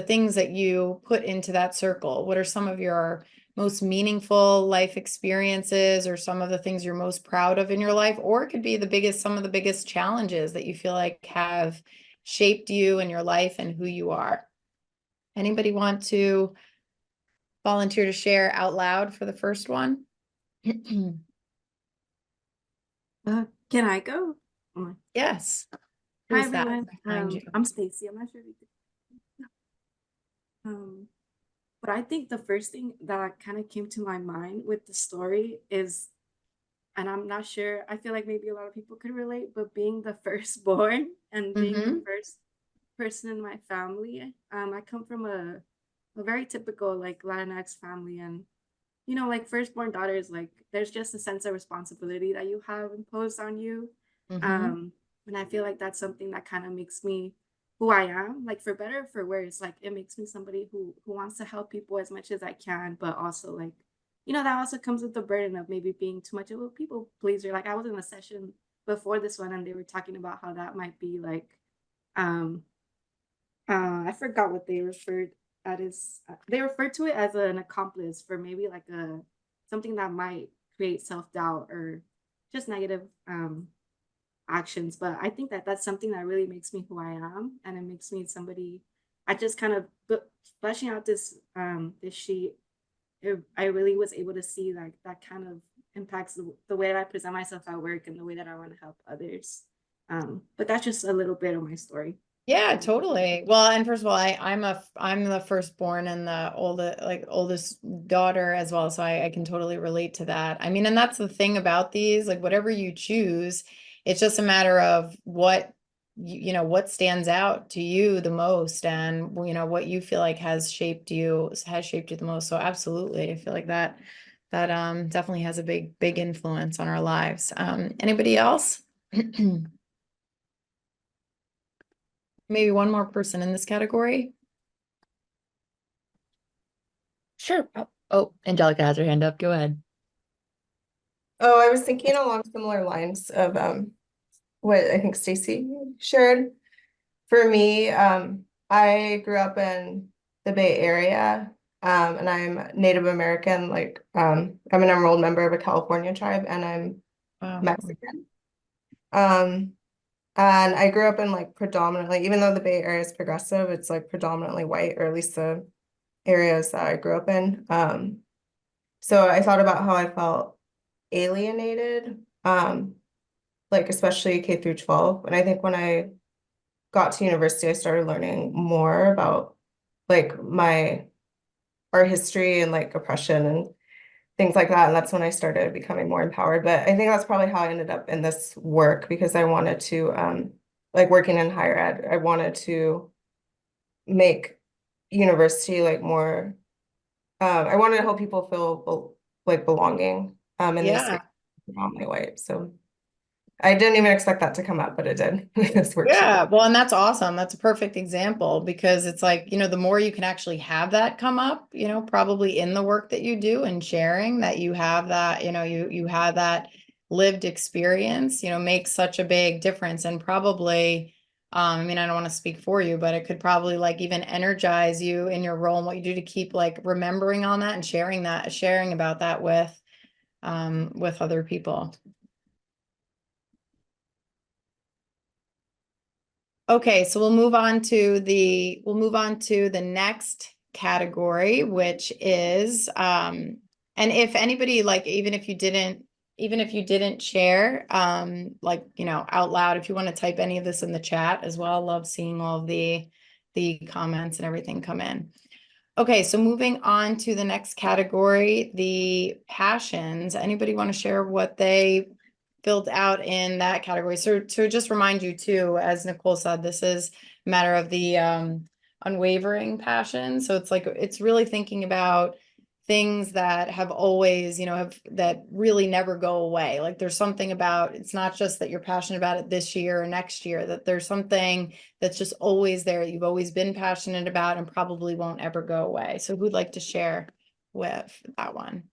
things that you put into that circle. What are some of your most meaningful life experiences, or some of the things you're most proud of in your life? Or it could be some of the biggest challenges that you feel like have shaped you and your life and who you are. Anybody want to volunteer to share out loud for the first one? Can I go? Yes. Hi, Who's that everyone. behind you? I'm Stacy. I'm not sure if you but I think the first thing that kind of came to my mind with the story is, and I'm not sure, I feel like maybe a lot of people could relate, but being the firstborn and being the first person in my family. I come from a very typical like Latinx family, and like firstborn daughters, like there's just a sense of responsibility that you have imposed on you. And I feel like that's something that kind of makes me who I am, like for better or for worse. Like it makes me somebody who wants to help people as much as I can, but also like, that also comes with the burden of maybe being too much of a people pleaser. Like I was in a session before this one, and they were talking about how that might be like, I forgot what they referred to it as an accomplice for maybe like something that might create self-doubt or just negative actions. But I think that that's something that really makes me who I am, and it makes me somebody. I just kind of fleshing out this sheet. I really was able to see like that kind of impacts the way that I present myself at work and the way that I want to help others. But that's just a little bit of my story. Yeah, totally. Well, and first of all, I'm the firstborn and the oldest daughter as well. So I can totally relate to that. I mean, and that's the thing about these, like whatever you choose, it's just a matter of what you know, what stands out to you the most, and you know, what you feel like has shaped you the most. So absolutely. I feel like that definitely has a big influence on our lives. Anybody else? Maybe one more person in this category. Sure. Oh, Angelica has her hand up. Go ahead. Oh, I was thinking along similar lines of what I think Stacy shared. For me, I grew up in the Bay Area, and I'm Native American. Like, I'm an enrolled member of a California tribe, and I'm Mexican. And I grew up in like predominantly, even though the Bay Area is progressive, it's like predominantly white, or at least the areas that I grew up in. So I thought about how I felt alienated, like especially K through 12. And I think when I got to university, I started learning more about like our history and like oppression and things like that. And that's when I started becoming more empowered. But I think that's probably how I ended up in this work, because I wanted to, like working in higher ed, I wanted to make university like more, I wanted to help people feel like belonging in this space, predominantly white. So I didn't even expect that to come up, but it did. This workshop. Yeah, well, and that's awesome. That's a perfect example, because it's like, you know, the more you can actually have that come up, you know, probably in the work that you do and sharing that you have that, you know, you have that lived experience, you know, makes such a big difference. And probably, I mean, I don't want to speak for you, but it could probably like even energize you in your role and what you do to keep like remembering on that and sharing about that with other people. Okay, so we'll move on to the next category, which is and if anybody, like, even if you didn't share like, you know, out loud, if you want to type any of this in the chat as well, I love seeing all of the comments and everything come in. Okay, so moving on to the next category, the passions. Anybody want to share what they filled out in that category? So to just remind you too, as Nicole said, this is a matter of the unwavering passion. So it's like, it's really thinking about things that have always, you know, that really never go away. Like there's something about, it's not just that you're passionate about it this year or next year, that there's something that's just always there, that you've always been passionate about and probably won't ever go away. So who'd like to share with that one?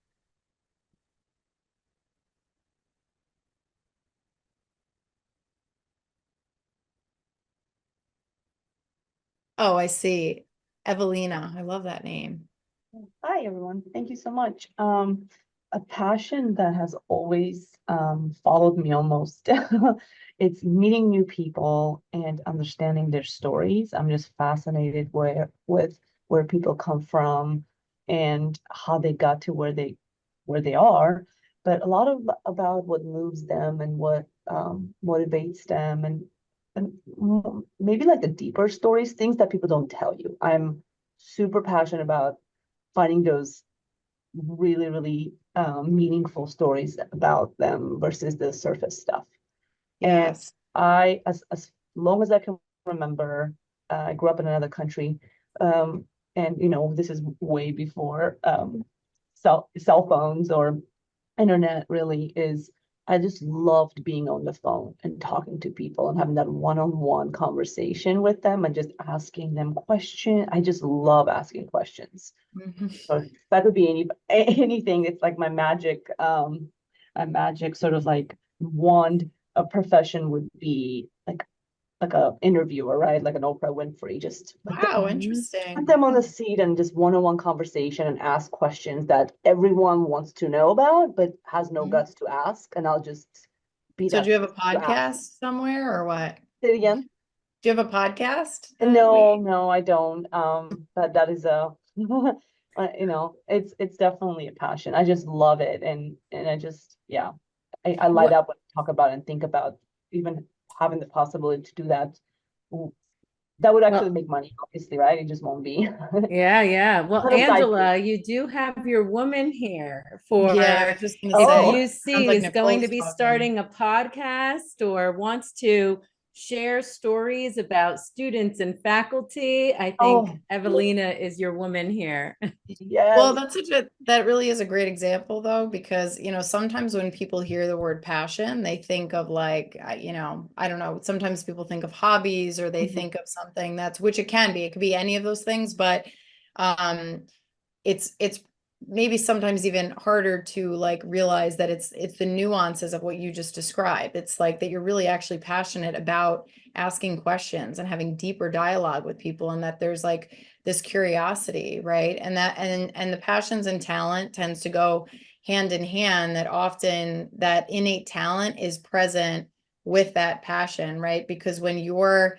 Oh, I see. Evelina. I love that name. Hi, everyone. Thank you so much. A passion that has always followed me almost. It's meeting new people and understanding their stories. I'm just fascinated with where people come from and how they got to where they are. But a lot of about what moves them and what motivates them, and maybe like the deeper stories, things that people don't tell you. I'm super passionate about finding those really, really meaningful stories about them versus the surface stuff. Yes. And as long as I can remember, I grew up in another country, and you know, this is way before cell phones or internet. Really is. I just loved being on the phone and talking to people and having that one-on-one conversation with them and just asking them questions. I just love asking questions. So that could be anything. It's like my magic sort of like wand. A profession would be like like a interviewer, right? Like an Oprah Winfrey, just Wow, put interesting. them on the seat and just one-on-one conversation and ask questions that everyone wants to know about, but has no Mhm. guts to ask. And I'll just be So that do you have a person to ask. podcast somewhere or what? Say it again. Do you have a podcast? No, I don't. But that is a, it's definitely a passion. I just love it, and I just, yeah, I light What? up when I talk about and think about even having the possibility to do that. That would actually Well, make money, obviously, right? It just won't be. yeah. Well, Not a side gig. Angela, you do have your woman here for Yeah, I was just gonna if Oh. say, you sounds see like is going to Nicole's be talking. starting a podcast or wants to share stories about students and faculty, I think Oh, Evelina is your woman here. Well, yes. that really is a great example though, because sometimes when people hear the word passion, they think of like, I don't know, sometimes people think of hobbies or they Mhm. think of something which it can be. It could be any of those things, but um it's maybe sometimes even harder to like realize that it's the nuances of what you just described. It's like that you're really actually passionate about asking questions and having deeper dialogue with people, and that there's like this curiosity, right? And the passions and talent tends to go hand in hand, that often that innate talent is present with that passion, right? Because when you're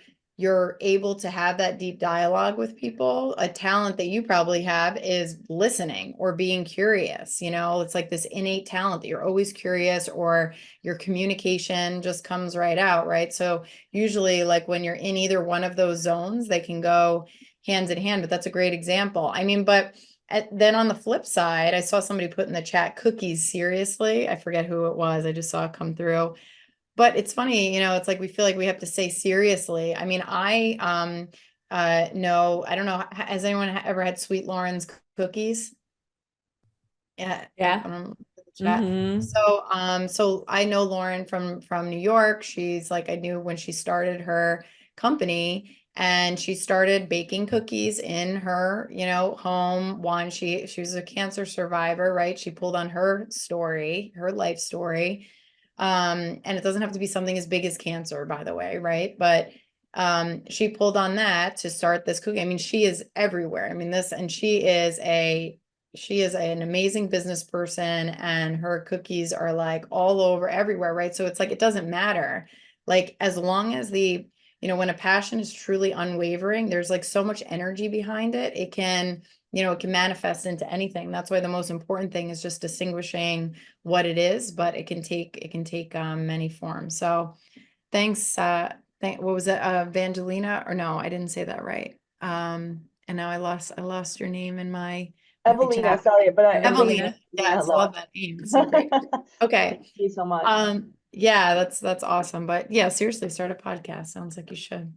able to have that deep dialogue with people, a talent that you probably have is listening or being curious. It's like this innate talent that you're always curious, or your communication just comes right out, right? So usually like when you're in either one of those zones, they can go hand in hand, but that's a great example. I mean, but then on the flip side, I saw somebody put in the chat, cookies, seriously? I forget who it was. I just saw it come through. But it's funny, it's like we feel like we have to say seriously. I mean, I know, I don't know, has anyone ever had Sweet Lauren's cookies? Yeah. Yeah. Chat. Mhm. So I know Lauren from New York. She's like, I knew when she started her company, and she started baking cookies in her, home. She was a cancer survivor, right? She pulled on her story, her life story. And it doesn't have to be something as big as cancer, by the way, right? But she pulled on that to start this cookie. I mean, she is everywhere. I mean, she is an amazing business person, and her cookies are like all over everywhere, right? So it's like, it doesn't matter. Like, as long as when a passion is truly unwavering, there's like so much energy behind it. It can manifest into anything. That's why the most important thing is just distinguishing what it is, but it can take many forms. So thanks. What was it? Evangelina, or no, I didn't say that right. And now I lost your name in my Evelina, chat. sorry, but I think Evelina. Yes, hello. love that name. It's so great. Okay. Thank you so much. Yeah, that's awesome. But yeah, seriously, start a podcast. Sounds like you should.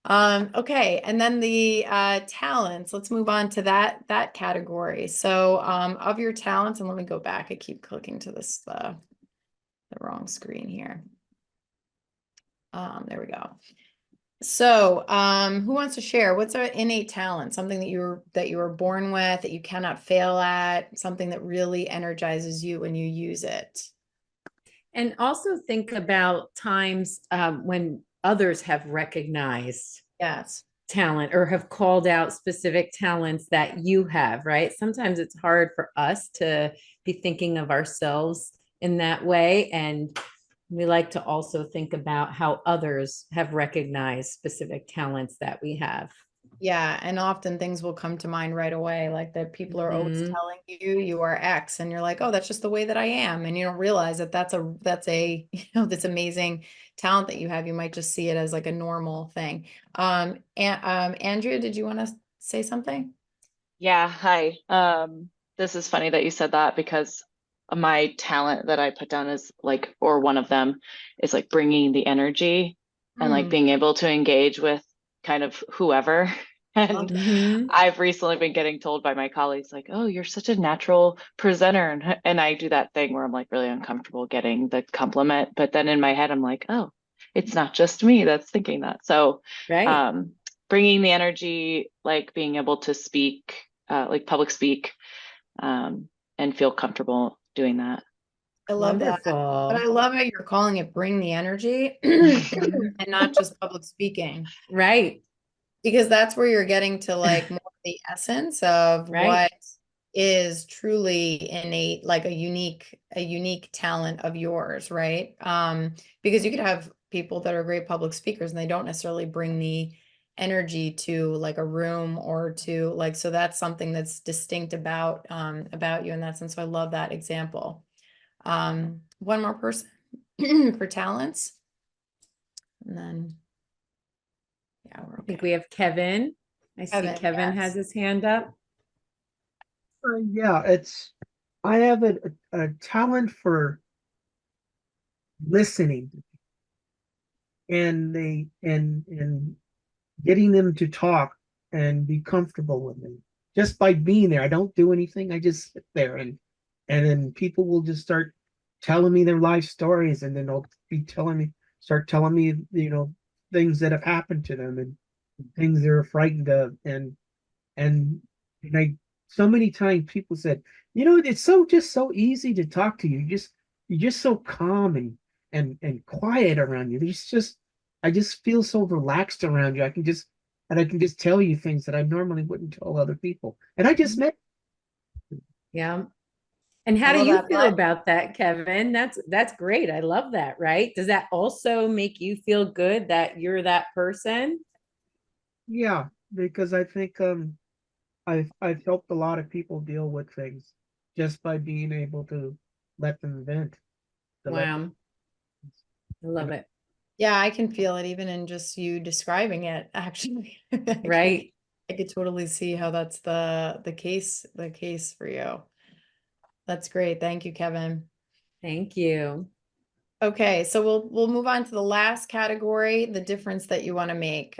Okay, and then the talents. Let's move on to that category. So of your talents, and let me go back. I keep clicking to this the wrong screen here. There we go. So, who wants to share? What's an innate talent? Something that you were born with, that you cannot fail at, something that really energizes you when you use it. And also think about times when others have recognized Yes. talent or have called out specific talents that you have, right? Sometimes it's hard for us to be thinking of ourselves in that way. And we like to also think about how others have recognized specific talents that we have. Yeah, and often things will come to mind right away, like that people are always telling you you are X, and you're like, oh, that's just the way that I am, and you don't realize that that's a this amazing talent that you have. You might just see it as like a normal thing. And Andrea, did you want to say something? Yeah, hi. This is funny that you said that, because my talent that I put down is like, or one of them is like bringing the energy and like being able to engage with kind of whoever. And I've recently been getting told by my colleagues like, oh, you're such a natural presenter. And I do that thing where I'm like really uncomfortable getting the compliment. But then in my head, I'm like, oh, it's not just me that's thinking that. So Right. bringing the energy, like being able to speak, like public speak, and feel comfortable doing that. I love that. But I Wonderful. love how you're calling it bring the energy Mhm. and not just public speaking, Right, because that's where you're getting to like more of the essence of right. what is truly innate, like a unique talent of yours, right? Because you could have people that are great public speakers and they don't necessarily bring the energy to like a room or to like, so that's something that's distinct about you in that sense. So I love that example. One more person for talents. And then, yeah, we're I think okay. we have Kevin. I see Kevin, Kevin has yes. his hand up. Yeah, I have a talent for listening and and getting them to talk and be comfortable with me. Just by being there. I don't do anything. I just sit there and then people will just start telling me their life stories and then they'll be start telling me, things that have happened to them and things they're frightened of and I so many times people said, it's just so easy to talk to you. You're just so calm and quiet around you. I just feel so relaxed around you. I can just tell you things that I normally wouldn't tell other people. And I just met. Yeah. And I how do love you that. feel about that, Kevin? That's great. I love that, right? Does that also make you feel good that you're that person? Yeah, because I think I've helped a lot of people deal with things just by being able to let them vent. To let Wow. I love it. Yeah, I can feel it even in just you describing it, actually. Right. I could totally see how that's the case for you. That's great. Thank you, Kevin. Thank you. Okay, so we'll move on to the last category, the difference that you want to make.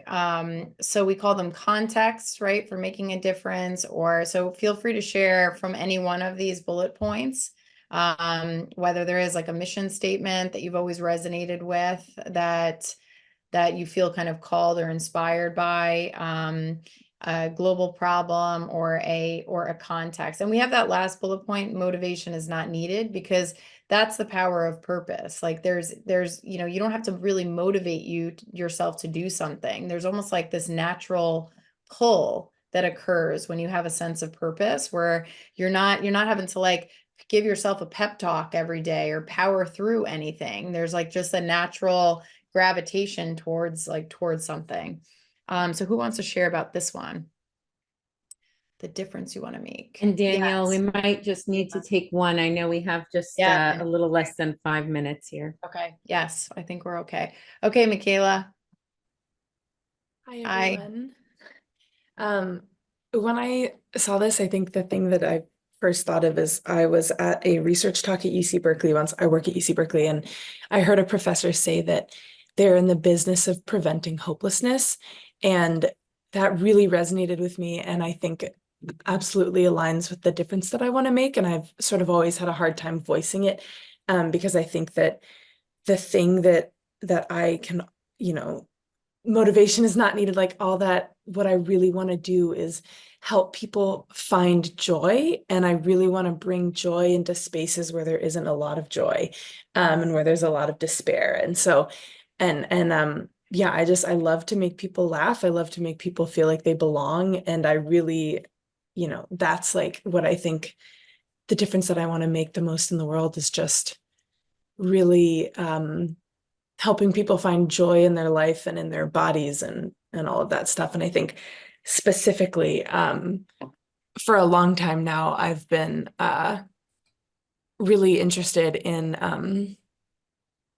So we call them contexts, right, for making a difference, or so feel free to share from any one of these bullet points, whether there is like a mission statement that you've always resonated with that you feel kind of called or inspired by, a global problem or a context. And we have that last bullet point, motivation is not needed, because that's the power of purpose. Like there's, you don't have to really motivate yourself to do something. There's almost like this natural pull that occurs when you have a sense of purpose, where you're not having to like give yourself a pep talk every day or power through anything. There's like just a natural gravitation towards something. So who wants to share about this one? The difference you want to make. And Danielle, we Yes. might just need to take one. I know we have just Yeah. a little less than 5 minutes here. Okay. Yes, I think we're okay. Okay, Michaela. Hi, Hi. everyone. When I saw this, I think the thing that I first thought of is I was at a research talk at UC Berkeley once. I work at UC Berkeley, and I heard a professor say that they're in the business of preventing hopelessness. And that really resonated with me. And I think it absolutely aligns with the difference that I want to make. And I've sort of always had a hard time voicing it, because I think that the thing that I can, motivation is not needed, like all that. What I really want to do is help people find joy. And I really want to bring joy into spaces where there isn't a lot of joy, and where there's a lot of despair. And so, yeah, I love to make people laugh. I love to make people feel like they belong. And I really, that's like what I think the difference that I want to make the most in the world is just really, helping people find joy in their life and in their bodies and all of that stuff. And I think specifically, for a long time now, I've been really interested in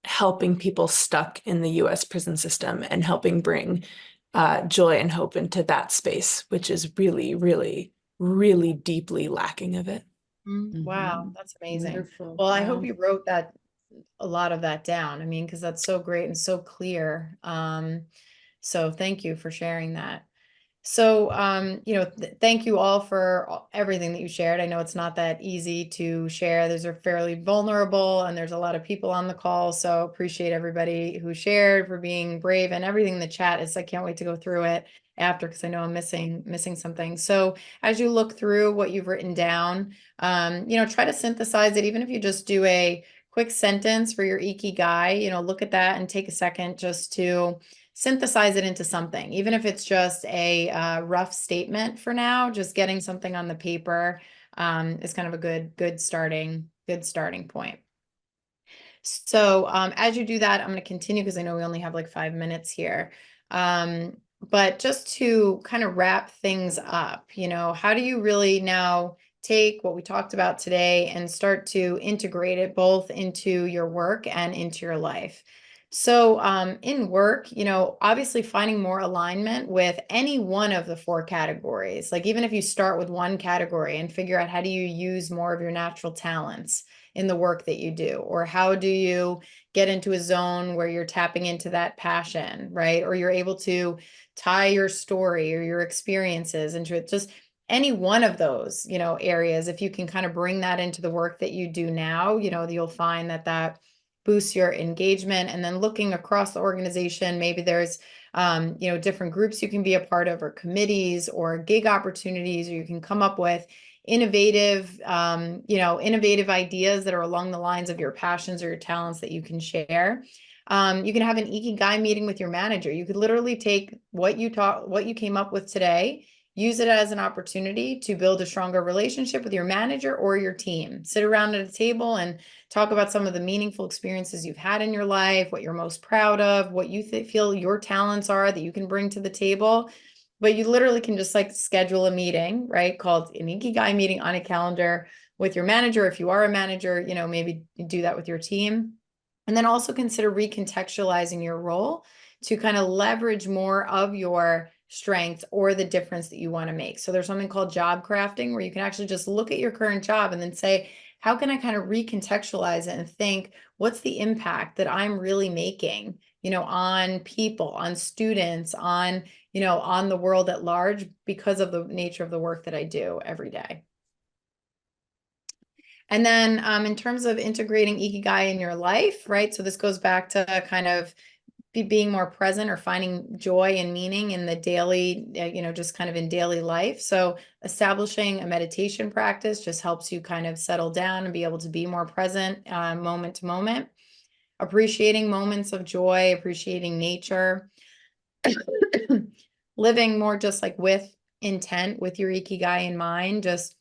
helping people stuck in the US prison system and helping bring joy and hope into that space, which is really, really, really deeply lacking of it. Wow, that's amazing. Wonderful. Well, I hope Wow. you wrote a lot of that down. I mean, because that's so great and so clear. So thank you for sharing that. So, thank you all for everything that you shared. I know it's not that easy to share. These are fairly vulnerable and there's a lot of people on the call. So appreciate everybody who shared, for being brave, and everything in the chat is, I can't wait to go through it after, because I know I'm missing something. So as you look through what you've written down, try to synthesize it, even if you just do a quick sentence for your Ikigai, you know, look at that and take a second just to synthesize it into something, even if it's just a rough statement for now. Just getting something on the paper is kind of a good starting point. So as you do that, I'm going to continue because I know we only have like 5 minutes here. But just to kind of wrap things up, you know, how do you really now take what we talked about today and start to integrate it both into your work and into your life? So in work, you know, obviously finding more alignment with any one of the 4 categories. Like even if you start with one category and figure out how do you use more of your natural talents in the work that you do, or how do you get into a zone where you're tapping into that passion, right? Or you're able to tie your story or your experiences into it. Just any one of those, you know, areas, if you can kind of bring that into the work that you do now, you know, you'll find that that boosts your engagement. And then looking across the organization, maybe there's you know, different groups you can be a part of, or committees, or gig opportunities, or you can come up with innovative, you know, innovative ideas that are along the lines of your passions or your talents that you can share. You can have an Ikigai meeting with your manager. You could literally take what you came up with today, use it as an opportunity to build a stronger relationship with your manager or your team. Sit around at a table and talk about some of the meaningful experiences you've had in your life, what you're most proud of, what you feel your talents are that you can bring to the table. But you literally can just like schedule a meeting, right? Called an Ikigai meeting on a calendar with your manager. If you are a manager, you know, maybe do that with your team. And then also consider recontextualizing your role to kind of leverage more of your strengths or the difference that you want to make. So there's something called job crafting, where you can actually just look at your current job and then say, how can I kind of recontextualize it and think, what's the impact that I'm really making, you know, on people, on students, on, you know, on the world at large, because of the nature of the work that I do every day. And then in terms of integrating Ikigai in your life, right? So this goes back to kind of being more present or finding joy and meaning in the daily, you know, just kind of in daily life. So establishing a meditation practice just helps you kind of settle down and be able to be more present moment to moment. Appreciating moments of joy, appreciating nature, living more just like with intent, with your Ikigai in mind, just,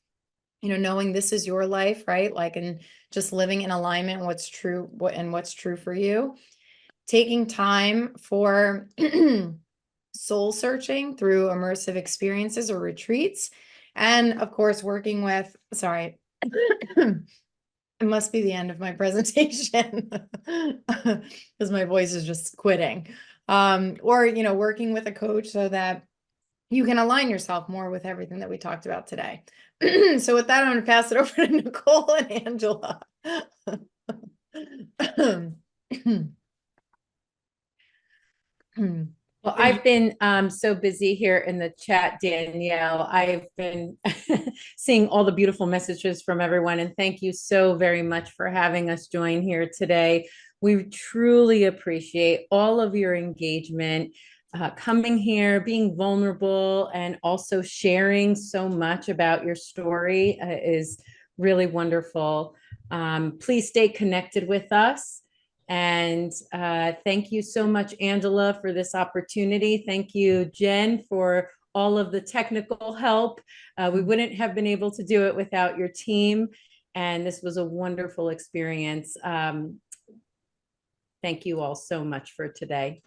you know, knowing this is your life, right? Like, and just living in alignment, what's true and what's true for you. Taking time for soul searching through immersive experiences or retreats. And of course, working with, sorry, it must be the end of my presentation because my voice is just quitting. Or, you know, working with a coach so that you can align yourself more with everything that we talked about today. So with that, I'm going to pass it over to Nicole and Angela. Well, I've been so busy here in the chat, Danielle. I've been seeing all the beautiful messages from everyone, and thank you so very much for having us join here today. We truly appreciate all of your engagement, coming here, being vulnerable, and also sharing so much about your story is really wonderful. Please stay connected with us. And thank you so much, Angela, for this opportunity. Thank you, Jen, for all of the technical help. We wouldn't have been able to do it without your team. And this was a wonderful experience. Thank you all so much for today.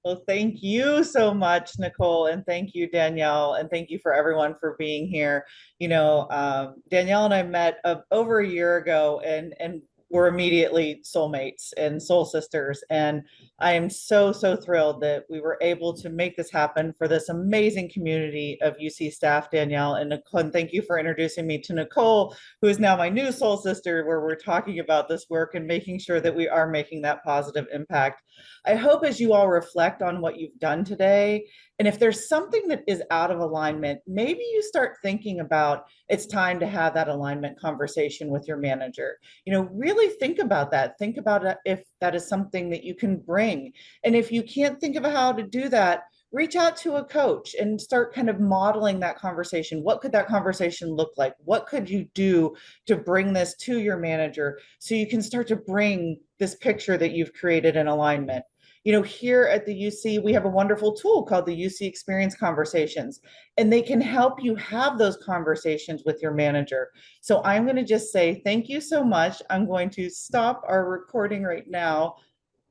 Well, thank you so much, Nicole, and thank you, Danielle, and thank you for everyone for being here. You know, Danielle and I met over a year ago, and we're immediately soulmates and soul sisters. And I am so thrilled that we were able to make this happen for this amazing community of UC staff, Danielle and Nicole. And thank you for introducing me to Nicole, who is now my new soul sister, where we're talking about this work and making sure that we are making that positive impact. I hope as you all reflect on what you've done today, and if there's something that is out of alignment, maybe you start thinking about it's time to have that alignment conversation with your manager. You know, really think about that. Think about if that is something that you can bring. And if you can't think of how to do that, reach out to a coach and start kind of modeling that conversation. What could that conversation look like? What could you do to bring this to your manager so you can start to bring this picture that you've created in alignment? You know, here at the UC, we have a wonderful tool called the UC Experience Conversations, and they can help you have those conversations with your manager. So I'm going to just say thank you so much. I'm going to stop our recording right now.